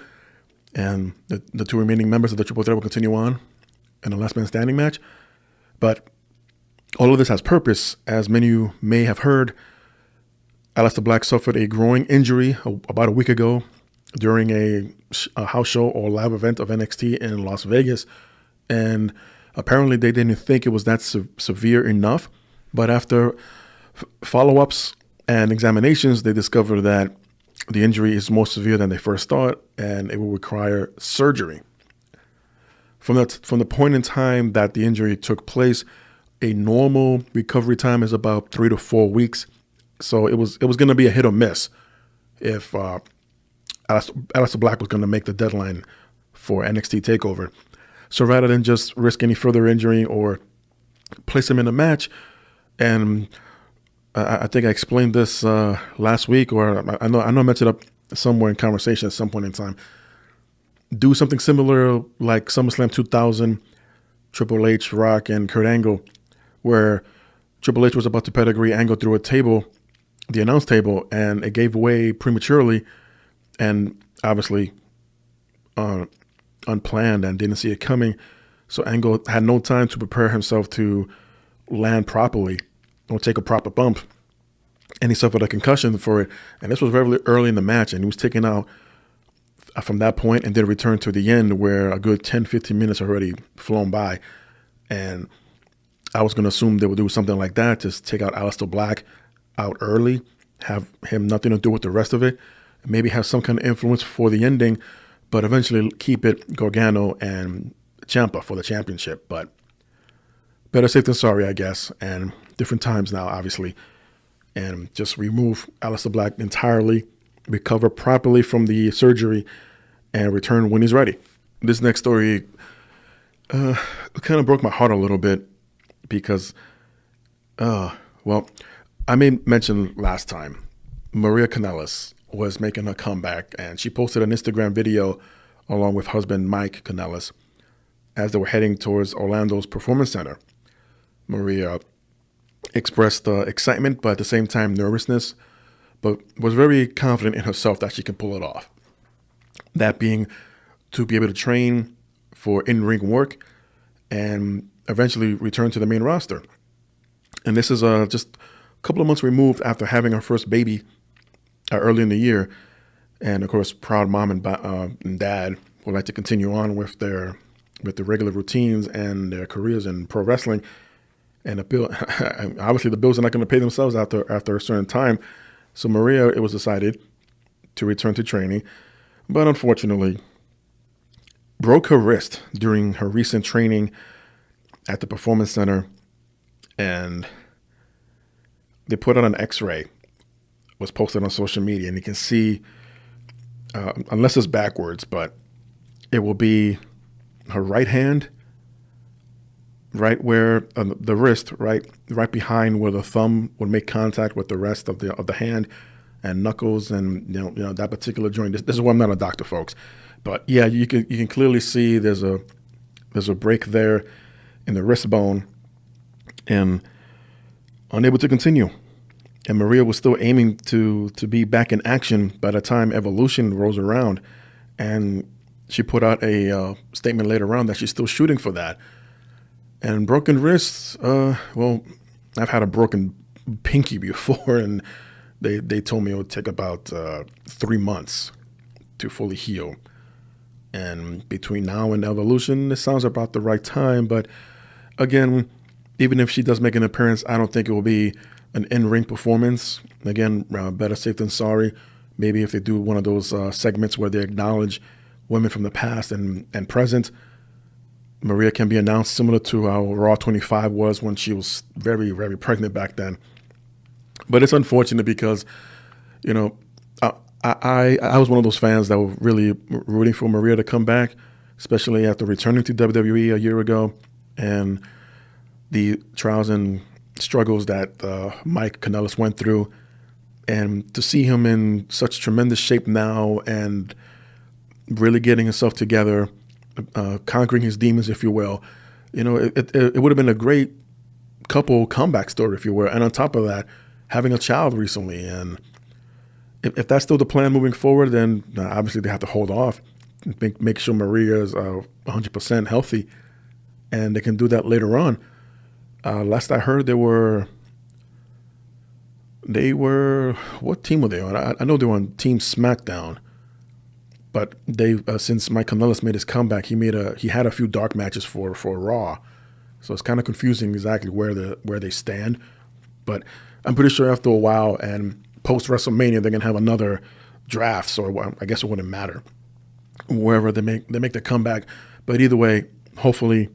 and the two remaining members of the Triple Threat will continue on in the last man standing match. But all of this has purpose. As many of you may have heard, Aleister Black suffered a groin injury about a week ago during a house show or live event of NXT in Las Vegas. And apparently they didn't think it was that severe enough. But after follow-ups and examinations, they discovered that the injury is more severe than they first thought, and it will require surgery. From the point in time that the injury took place, a normal recovery time is about 3 to 4 weeks. So it was going to be a hit or miss if Aleister Black was going to make the deadline for NXT TakeOver. So rather than just risk any further injury or place him in a match, and I think I explained this last week, or I know I mentioned it up somewhere in conversation at some point in time. Do something similar like SummerSlam 2000, Triple H, Rock, and Kurt Angle, where Triple H was about to pedigree Angle through a table, the announce table, and it gave way prematurely, and obviously unplanned, and didn't see it coming. So Angle had no time to prepare himself to land properly or take a proper bump, and he suffered a concussion for it. And this was very early in the match, and he was taken out from that point and then returned to the end, where a good 10-15 minutes already flown by. And I was going to assume they would do something like that, just take out Aleister Black out early, have him nothing to do with the rest of it, maybe have some kind of influence for the ending, but eventually keep it Gargano and Ciampa for the championship. But better safe than sorry, I guess, and different times now, obviously. And just remove Aleister Black entirely, recover properly from the surgery, and return when he's ready. This next story kind of broke my heart a little bit because, well, I made mention last time, Maria Kanellis was making her comeback, and she posted an Instagram video along with husband Mike Kanellis as they were heading towards Orlando's Performance Center. Maria expressed excitement, but at the same time nervousness, but was very confident in herself that she can pull it off. That being to be able to train for in-ring work and eventually return to the main roster. And this is just a couple of months removed after having her first baby early in the year. And of course, proud mom and dad would like to continue on with the regular routines and their careers in pro wrestling. And obviously the bills are not going to pay themselves after a certain time. So Maria, it was decided to return to training, but unfortunately broke her wrist during her recent training at the Performance Center, and they put out an X-ray, was posted on social media, and you can see, unless it's backwards, but it will be her right hand, right where the wrist, right behind where the thumb would make contact with the rest of the hand, and knuckles, and you know that particular joint. This is why I'm not a doctor, folks, but yeah, you can clearly see there's a There's a break there in the wrist bone and unable to continue. And Maria was still aiming to be back in action by the time Evolution rolls around. And she put out a statement later on that she's still shooting for that. And broken wrists, well, I've had a broken pinky before, and they told me it would take about 3 months to fully heal. And between now and Evolution, it sounds about the right time. But again, even if she does make an appearance, I don't think it will be an in-ring performance. Again, better safe than sorry. Maybe if they do one of those segments where they acknowledge women from the past and present, Maria can be announced similar to how Raw 25 was when she was very, very pregnant back then. But it's unfortunate because, you know, I was one of those fans that were really rooting for Maria to come back, especially after returning to WWE a year ago and the trials and struggles that Mike Kanellis went through. And to see him in such tremendous shape now and really getting himself together, conquering his demons, if you will, you know, it would have been a great couple comeback story, if you will. And on top of that, having a child recently. And if that's still the plan moving forward, then obviously they have to hold off, make sure Maria is 100% healthy, and they can do that later on. Last I heard, they were, what team were they on? I know they were on Team SmackDown, but they since Mike Kanellis made his comeback, he had a few dark matches for Raw, so it's kind of confusing exactly where they stand. But I'm pretty sure after a while and post WrestleMania, they're gonna have another draft, so I guess it wouldn't matter wherever they make the comeback. But either way, hopefully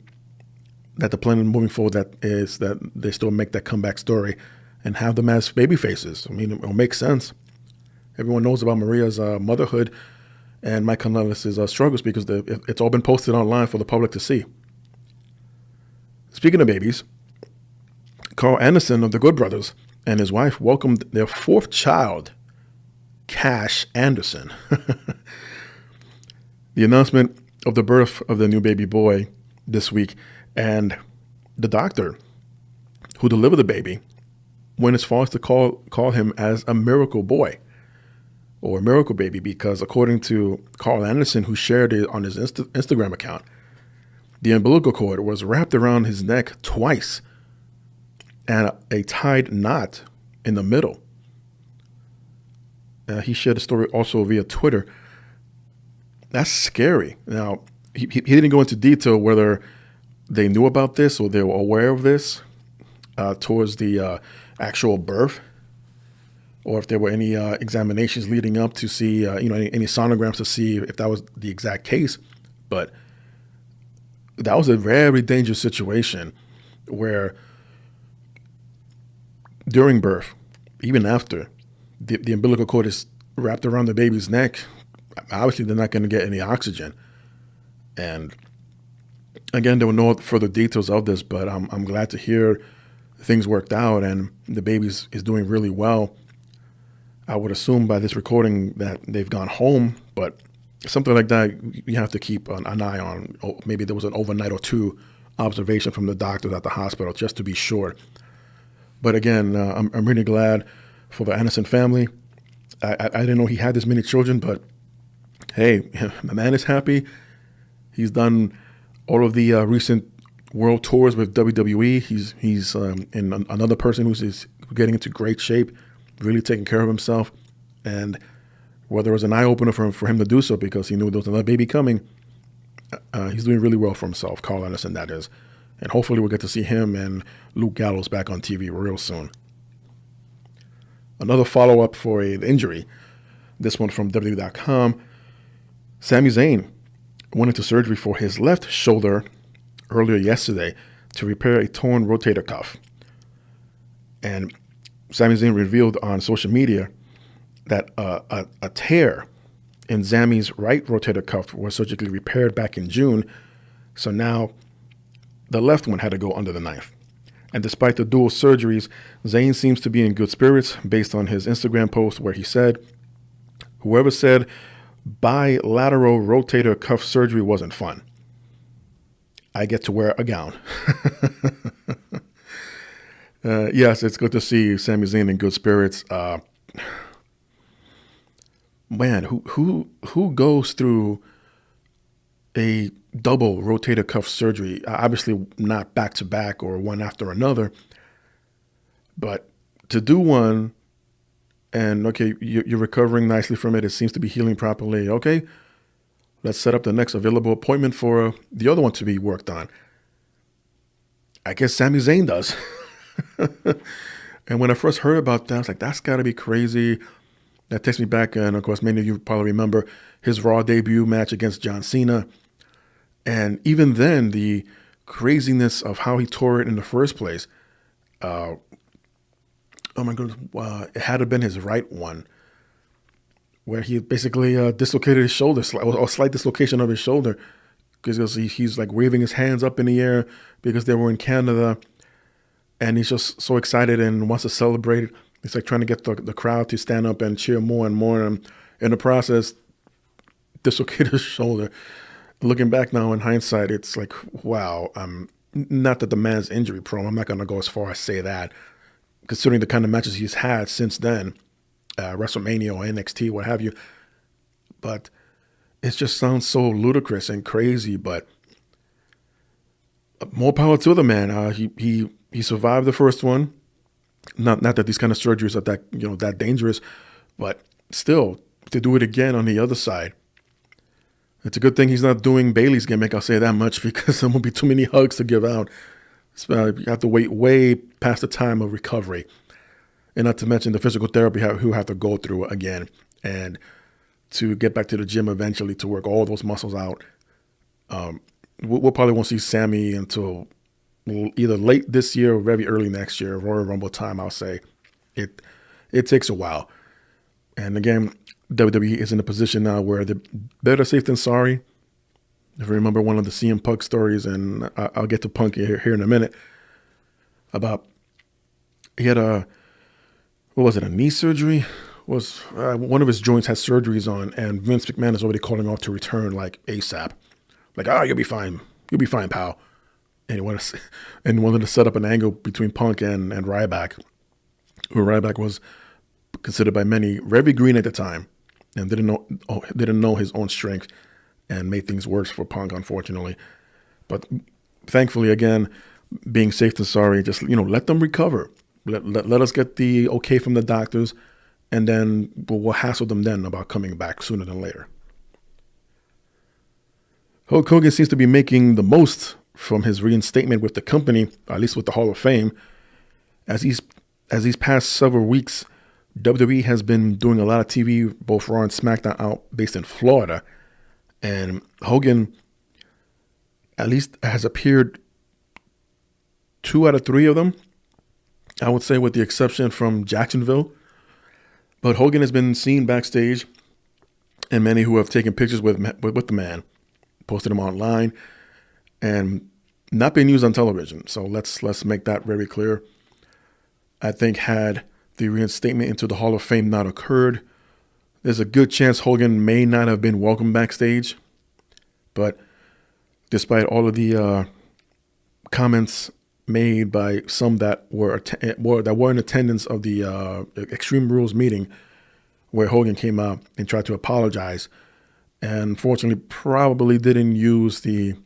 that the plan moving forward that is that they still make that comeback story and have them as baby faces. I mean, it'll make sense. Everyone knows about Maria's motherhood and Mike Kanellis' struggles because it's all been posted online for the public to see. Speaking of babies, Carl Anderson of the Good Brothers and his wife welcomed their fourth child, Cash Anderson. The announcement of the birth of the new baby boy this week, and the doctor who delivered the baby went as far as to call him as a miracle boy or a miracle baby, because according to Carl Anderson, who shared it on his Instagram account, the umbilical cord was wrapped around his neck twice and a tied knot in the middle. He shared the story also via Twitter. That's scary. Now, he didn't go into detail whether they knew about this or they were aware of this towards the actual birth, or if there were any examinations leading up to see, any sonograms to see if that was the exact case. But that was a very dangerous situation where during birth, even after, the umbilical cord is wrapped around the baby's neck. Obviously, they're not going to get any oxygen. And again, there were no further details of this, but I'm glad to hear things worked out and the baby is doing really well. I would assume by this recording that they've gone home, but something like that, you have to keep an eye on. Maybe there was an overnight or two observation from the doctors at the hospital just to be sure. But again, I'm really glad for the Anderson family. I didn't know he had this many children, but hey, the man is happy. He's done all of the recent world tours with WWE. He's in another person who's getting into great shape, really taking care of himself. And whether it was an eye-opener for him to do so because he knew there was another baby coming, he's doing really well for himself, Carl Anderson, that is. And hopefully we'll get to see him and Luke Gallows back on TV real soon. Another follow-up for an injury, this one from WWE.com. Sami Zayn went into surgery for his left shoulder earlier yesterday to repair a torn rotator cuff. And Sami Zayn revealed on social media that a tear in Sami's right rotator cuff was surgically repaired back in June. So now the left one had to go under the knife. And despite the dual surgeries, Zayn seems to be in good spirits based on his Instagram post where he said, "Whoever said bilateral rotator cuff surgery wasn't fun. I get to wear a gown. Yes, it's good to see Sami Zayn in good spirits. Man, who goes through a double rotator cuff surgery? Obviously, not back to back or one after another, but to do one and okay, you're recovering nicely from it. It seems to be healing properly. Okay, let's set up the next available appointment for the other one to be worked on. I guess Sami Zayn does. And when I first heard about that, I was like, that's got to be crazy. That takes me back, and of course, many of you probably remember his Raw debut match against John Cena. And even then, the craziness of how he tore it in the first place. Oh my goodness, it had to have been his right one, where he basically dislocated his shoulder, or slight dislocation of his shoulder, because he's like waving his hands up in the air because they were in Canada, and he's just so excited and wants to celebrate. He's like trying to get the crowd to stand up and cheer more and more, and in the process, dislocated his shoulder. Looking back now in hindsight, it's like, wow. Not that the man's injury prone. I'm not going to go as far as say that, considering the kind of matches he's had since then, WrestleMania or NXT, what have you. But it just sounds so ludicrous and crazy. But more power to the man. He survived the first one. Not that these kind of surgeries are that dangerous, but still to do it again on the other side. It's a good thing he's not doing Bayley's gimmick, I'll say that much, because there won't be too many hugs to give out. You have to wait way past the time of recovery. And not to mention the physical therapy he'll have to go through again, and to get back to the gym eventually to work all those muscles out. We'll probably won't see Sami until either late this year or very early next year, Royal Rumble time, I'll say. It takes a while. And again, WWE is in a position now where they're better safe than sorry. If you remember one of the CM Punk stories, and I'll get to Punk here in a minute, about he had a knee surgery? One of his joints has surgeries on, and Vince McMahon is already calling off to return like ASAP. Like, you'll be fine. You'll be fine, pal. And he wanted to set up an angle between Punk and Ryback, who Ryback was considered by many very green at the time, and didn't know his own strength, and made things worse for Punk, unfortunately. But thankfully, again, being safe than sorry, just let them recover. Let us get the okay from the doctors, and then we'll hassle them then about coming back sooner than later. Hulk Hogan seems to be making the most from his reinstatement with the company, at least with the Hall of Fame. As these past several weeks, WWE has been doing a lot of TV, both Raw and SmackDown, out based in Florida. And Hogan at least has appeared 2 out of 3 of them, I would say, with the exception from Jacksonville. But Hogan has been seen backstage, and many who have taken pictures with the man, posted them online, and not been used on television. So let's make that very clear. I think had the reinstatement into the Hall of Fame not occurred, there's a good chance Hogan may not have been welcome backstage. But despite all of the comments made by some that were in attendance of the Extreme Rules meeting, where Hogan came out and tried to apologize, and unfortunately probably didn't use the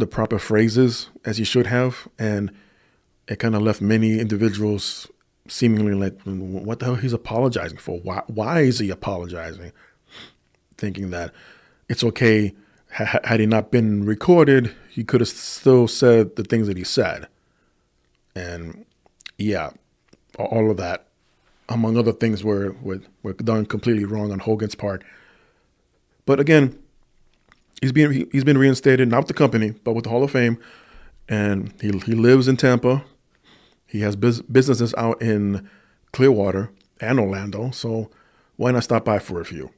proper phrases as he should have, and it kind of left many individuals seemingly like, what the hell he's apologizing for? Why is he apologizing? Thinking that it's okay. Had he not been recorded, he could have still said the things that he said. And yeah, all of that, among other things, were done completely wrong on Hogan's part. But again, he's been reinstated, not with the company, but with the Hall of Fame. And he lives in Tampa. He has businesses out in Clearwater and Orlando. So why not stop by for a few?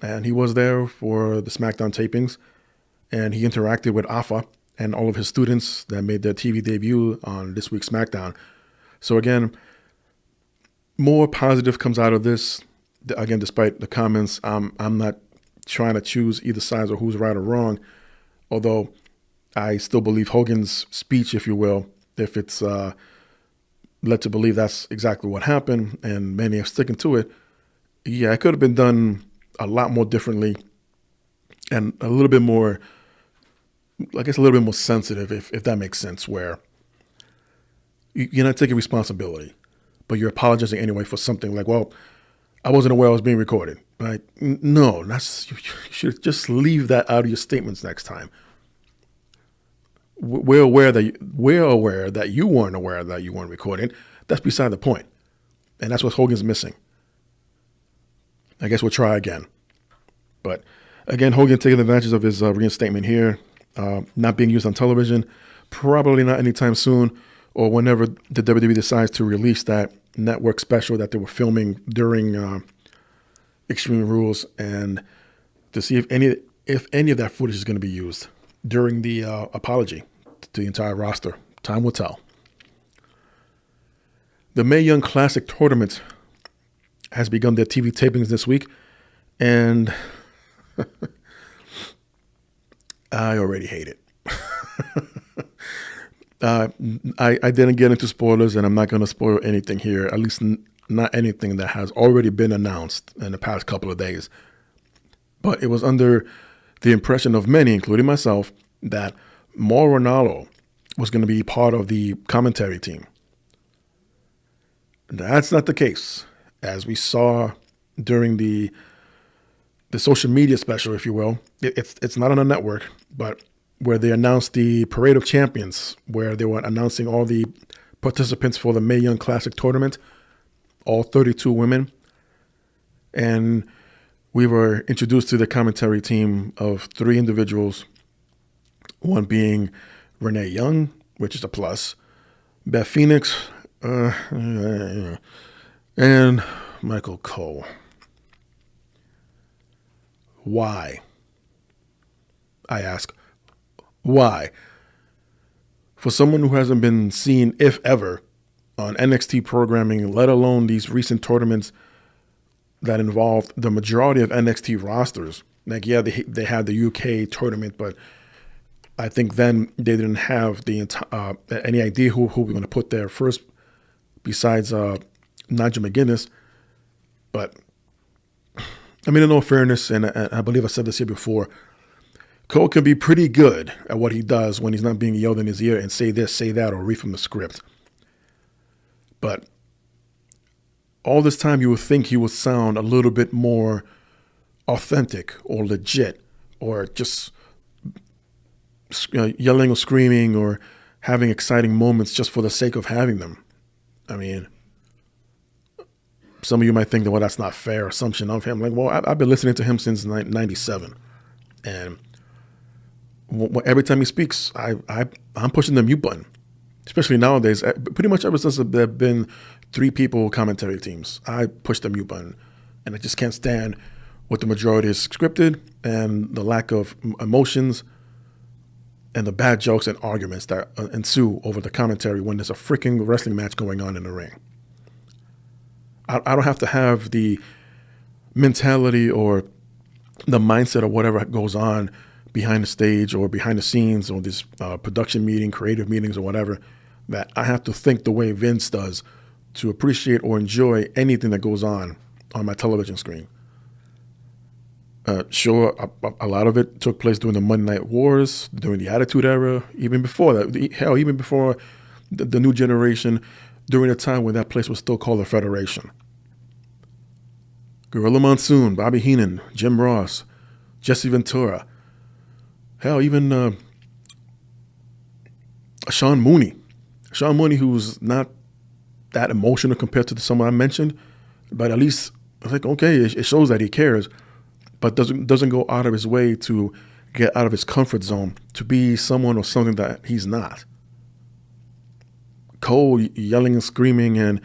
And he was there for the SmackDown tapings, and he interacted with Afa and all of his students that made their TV debut on this week's SmackDown. So again, more positive comes out of this. Again, despite the comments, I'm not trying to choose either side or who's right or wrong. Although I still believe Hogan's speech, if you will, if it's led to believe that's exactly what happened, and many are sticking to it, yeah, it could have been done a lot more differently and a little bit more, I guess, a little bit more sensitive, if that makes sense, where you're not taking responsibility, but you're apologizing anyway for something like, well, I wasn't aware I was being recorded. Like, no, you should just leave that out of your statements next time. We're aware that you weren't aware that you weren't recording. That's beside the point. And that's what Hogan's missing. I guess we'll try again. But again, Hogan taking advantage of his reinstatement here, not being used on television, probably not anytime soon, or whenever the WWE decides to release that network special that they were filming during Extreme Rules, and to see if any of that footage is going to be used during the apology to the entire roster. Time will tell. The Mae Young Classic Tournament has begun their TV tapings this week, and I already hate it. I didn't get into spoilers, and I'm not going to spoil anything here, at least not anything that has already been announced in the past couple of days. But it was under the impression of many, including myself, that Mauro Ranallo was going to be part of the commentary team. That's not the case, as we saw during the social media special, if you will. It's not on a network, but where they announced the Parade of Champions, where they were announcing all the participants for the Mae Young Classic Tournament, all 32 women. And we were introduced to the commentary team of 3 individuals, one being Renee Young, which is a plus, Beth Phoenix, and Michael Cole. Why? I ask, why? For someone who hasn't been seen, if ever, on NXT programming, let alone these recent tournaments that involved the majority of NXT rosters. Like, yeah, they had the UK tournament, but I think then they didn't have any idea who we're going to put there first, besides Nigel McGuinness. But I mean, in all fairness, and I believe I said this here before, Cole can be pretty good at what he does when he's not being yelled in his ear and say this, say that, or read from the script. But all this time, you would think he would sound a little bit more authentic or legit, or just yelling or screaming or having exciting moments just for the sake of having them. I mean, some of you might think that, well, that's not fair assumption of him. Like, well, I've been listening to him since 97. And every time he speaks, I'm pushing the mute button, especially nowadays. Pretty much ever since there have been 3 people commentary teams, I push the mute button. And I just can't stand what the majority is scripted and the lack of emotions and the bad jokes and arguments that ensue over the commentary when there's a freaking wrestling match going on in the ring. I don't have to have the mentality or the mindset of whatever goes on behind the stage or behind the scenes or this production meeting, creative meetings or whatever, that I have to think the way Vince does to appreciate or enjoy anything that goes on my television screen. Sure, a lot of it took place during the Monday Night Wars, during the Attitude Era, even before that. Even before the new generation, during a time when that place was still called the Federation. Gorilla Monsoon, Bobby Heenan, Jim Ross, Jesse Ventura. Hell, even Sean Mooney. Sean Mooney, who's not that emotional compared to someone I mentioned, but at least I think, okay, it shows that he cares, but doesn't go out of his way to get out of his comfort zone to be someone or something that he's not. Cole yelling and screaming and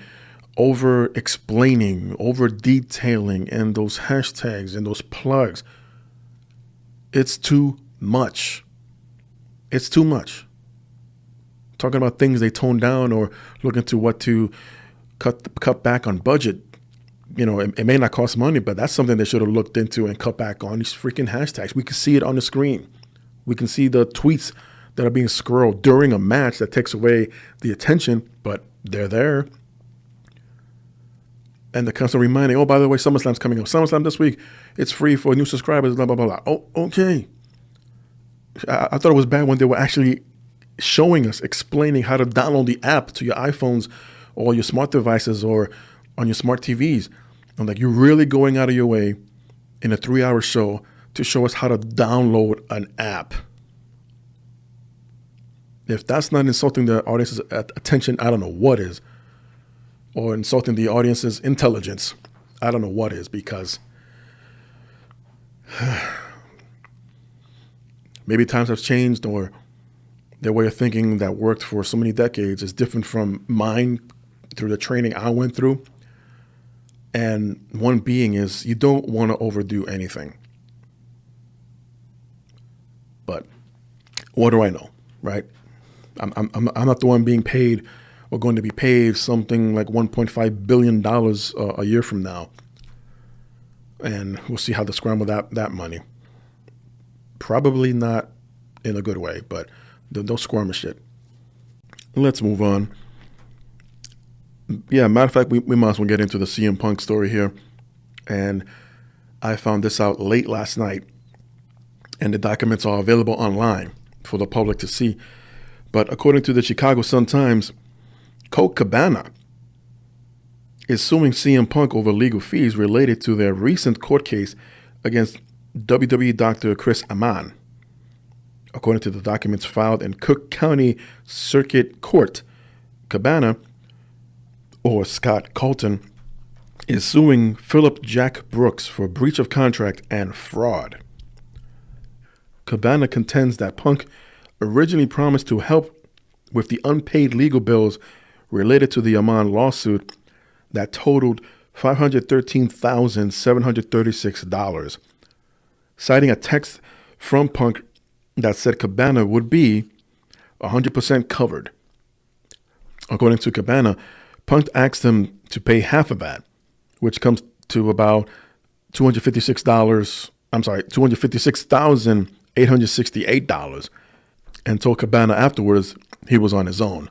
over-explaining, over-detailing, and those hashtags and those plugs. It's too much. It's too much. Talking about things they toned down or looking to what to cut back on budget. You know, it may not cost money, but that's something they should have looked into and cut back on these freaking hashtags. We can see it on the screen. We can see the tweets that are being scrolled during a match that takes away the attention, but they're there. And the constant reminding, oh, by the way, SummerSlam's coming up. SummerSlam this week, it's free for new subscribers, blah, blah, blah, blah. Oh, okay. I thought it was bad when they were actually showing us, explaining how to download the app to your iPhones or your smart devices or on your smart TVs. I'm like, you're really going out of your way in a 3-hour show to show us how to download an app. If that's not insulting the audience's attention, I don't know what is. Or insulting the audience's intelligence, I don't know what is, because maybe times have changed, or their way of thinking that worked for so many decades is different from mine through the training I went through. And one being is you don't want to overdo anything. But what do I know, right? I'm not the one being paid or going to be paid something like $1.5 billion a year from now. And we'll see how to scramble that money. Probably not in a good way, but don't squirm shit. Let's move on. Yeah, matter of fact, we might as well get into the CM Punk story here. And I found this out late last night, and the documents are available online for the public to see. But according to the Chicago Sun-Times, Colt Cabana is suing CM Punk over legal fees related to their recent court case against WWE Dr. Chris Amann. According to the documents filed in Cook County Circuit Court, Cabana, or Scott Colton, is suing Philip Jack Brooks for breach of contract and fraud. Cabana contends that Punk originally promised to help with the unpaid legal bills related to the Amann lawsuit that totaled $513,736, citing a text from Punk that said Cabana would be 100% covered. According to Cabana, Punk asked him to pay half of that, which comes to about $256,868, and told Cabana afterwards he was on his own.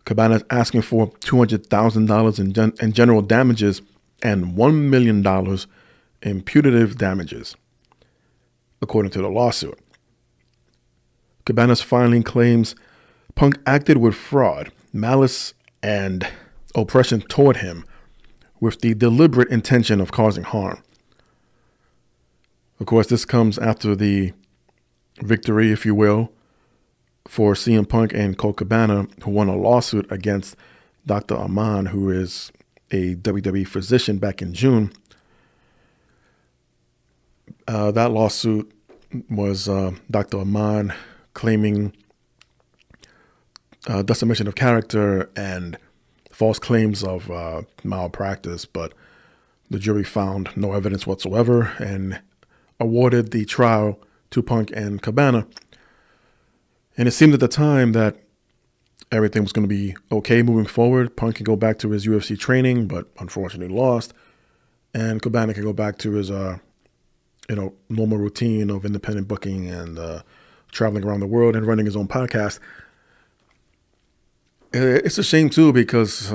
Cabana is asking for $200,000 in general damages and $1 million in punitive damages, according to the lawsuit. Cabana's filing claims Punk acted with fraud, malice, and oppression toward him with the deliberate intention of causing harm. Of course, this comes after the victory, if you will, for CM Punk and Colt Cabana, who won a lawsuit against Dr. Amann, who is a WWE physician, back in June. That lawsuit was Dr. Amann claiming defamation of character and false claims of malpractice, but the jury found no evidence whatsoever and awarded the trial to Punk and Cabana. And it seemed at the time that everything was going to be okay moving forward. Punk can go back to his UFC training, but unfortunately lost. And Cabana can go back to his, normal routine of independent booking and traveling around the world and running his own podcast. It's a shame too, because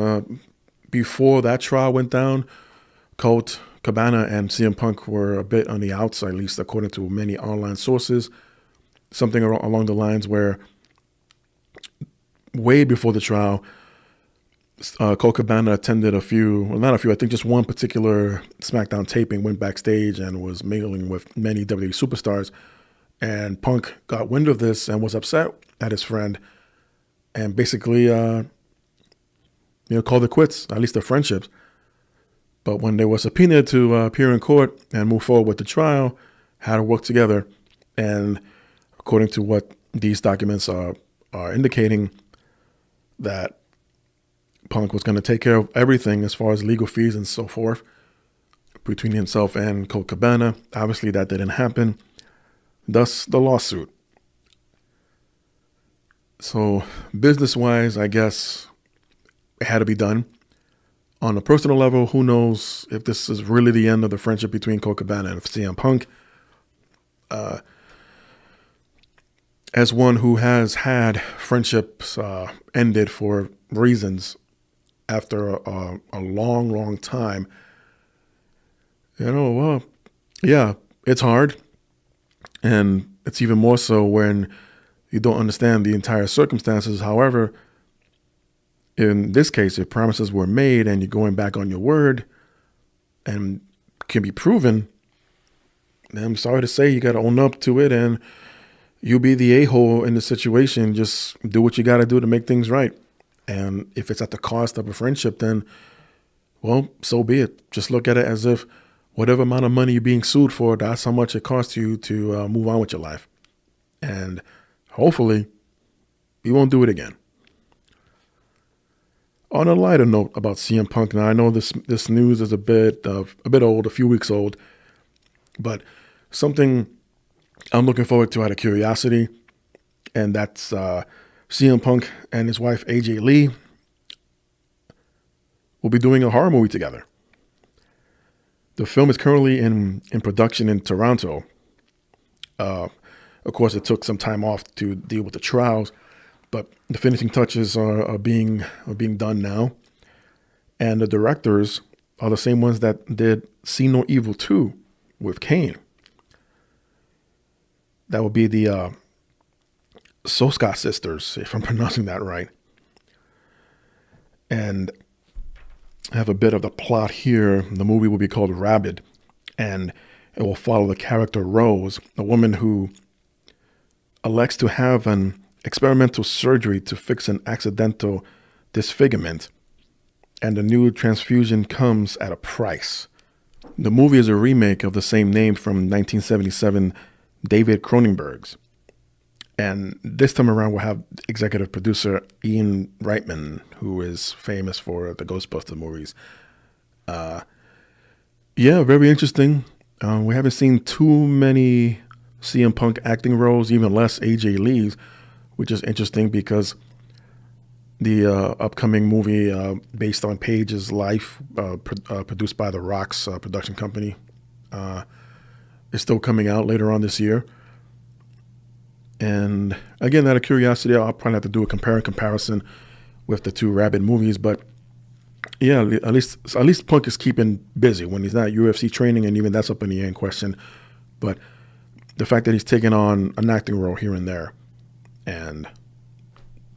before that trial went down, Colt Cabana and CM Punk were a bit on the outside, at least according to many online sources. Something along the lines where way before the trial, Colt Cabana attended I think just one particular SmackDown taping, went backstage and was mingling with many WWE superstars. And Punk got wind of this and was upset at his friend and basically, called it quits, at least their friendships. But when they were subpoenaed to appear in court and move forward with the trial, had to work together. And according to what these documents are indicating, that Punk was going to take care of everything as far as legal fees and so forth between himself and Colt Cabana. Obviously, that didn't happen. Thus, the lawsuit. So, business-wise, I guess it had to be done. On a personal level, who knows if this is really the end of the friendship between Colt Cabana and CM Punk. as one who has had friendships ended for reasons after a long, long time, yeah, it's hard. And it's even more so when you don't understand the entire circumstances. However, in this case, if promises were made and you're going back on your word and can be proven, then I'm sorry to say you got to own up to it, and you be the a-hole in the situation. Just do what you got to do to make things right. And if it's at the cost of a friendship, then, well, so be it. Just look at it as if whatever amount of money you're being sued for, that's how much it costs you to move on with your life. And hopefully you won't do it again. On a lighter note about CM Punk, now I know this news is a bit old, a few weeks old, but something I'm looking forward to out of curiosity, and that's CM Punk and his wife AJ Lee will be doing a horror movie together. The film is currently in production in Toronto. Of course, it took some time off to deal with the trials, but the finishing touches are being done now. And the directors are the same ones that did See No Evil 2 with Kane. That would be the Soska sisters, if I'm pronouncing that right. And I have a bit of the plot here. The movie will be called Rabid, and it will follow the character Rose, a woman who elects to have an experimental surgery to fix an accidental disfigurement, and the new transfusion comes at a price. The movie is a remake of the same name from 1977 David Cronenberg's. And this time around, we'll have executive producer Ian Reitman, who is famous for the Ghostbusters movies. Very interesting. We haven't seen too many CM Punk acting roles, even less AJ Lee's, which is interesting because the upcoming movie based on Paige's life, produced by The Rock's production company, is still coming out later on this year. And again, out of curiosity, I'll probably have to do a comparison with the two Rabid movies. But yeah, at least Punk is keeping busy when he's not UFC training, and even that's up in the air in question. But the fact that he's taking on an acting role here and there, and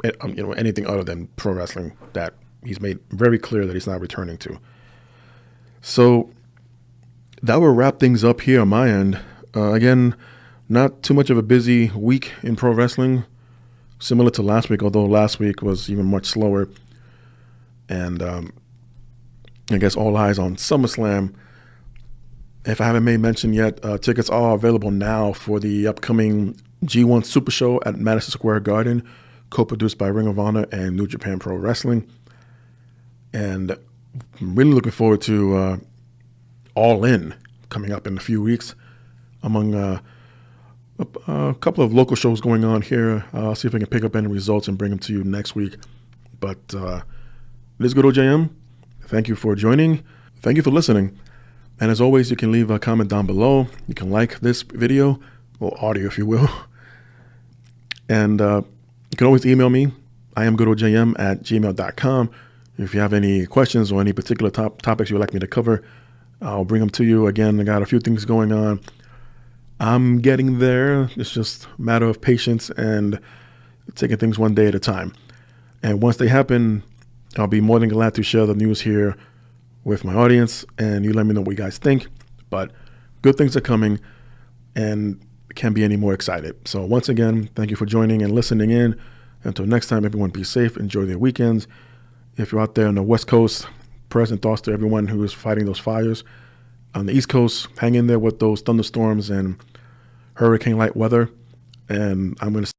anything other than pro wrestling, that he's made very clear that he's not returning to. So that will wrap things up here on my end. Again, not too much of a busy week in pro wrestling, similar to last week, although last week was even much slower. And I guess all eyes on SummerSlam. If I haven't made mention yet, tickets are available now for the upcoming G1 Super Show at Madison Square Garden, co-produced by Ring of Honor and New Japan Pro Wrestling. And I'm really looking forward to All In coming up in a few weeks, among a couple of local shows going on here. I'll see if I can pick up any results and bring them to you next week. But this is Good Old JM. Thank you for joining. Thank you for listening. And as always, you can leave a comment down below. You can like this video, or audio if you will. And you can always email me, IAmGoodOlJM@gmail.com. If you have any questions or any particular topics you would like me to cover, I'll bring them to you. Again, I got a few things going on. I'm getting there. It's just a matter of patience and taking things one day at a time. And once they happen, I'll be more than glad to share the news here with my audience, and you let me know what you guys think. But good things are coming, and can't be any more excited. So once again, thank you for joining and listening in. Until next time, everyone be safe. Enjoy their weekends. If you're out there on the West Coast, prayers and thoughts to everyone who is fighting those fires. On the East Coast, hang in there with those thunderstorms and hurricane-like weather. And I'm going to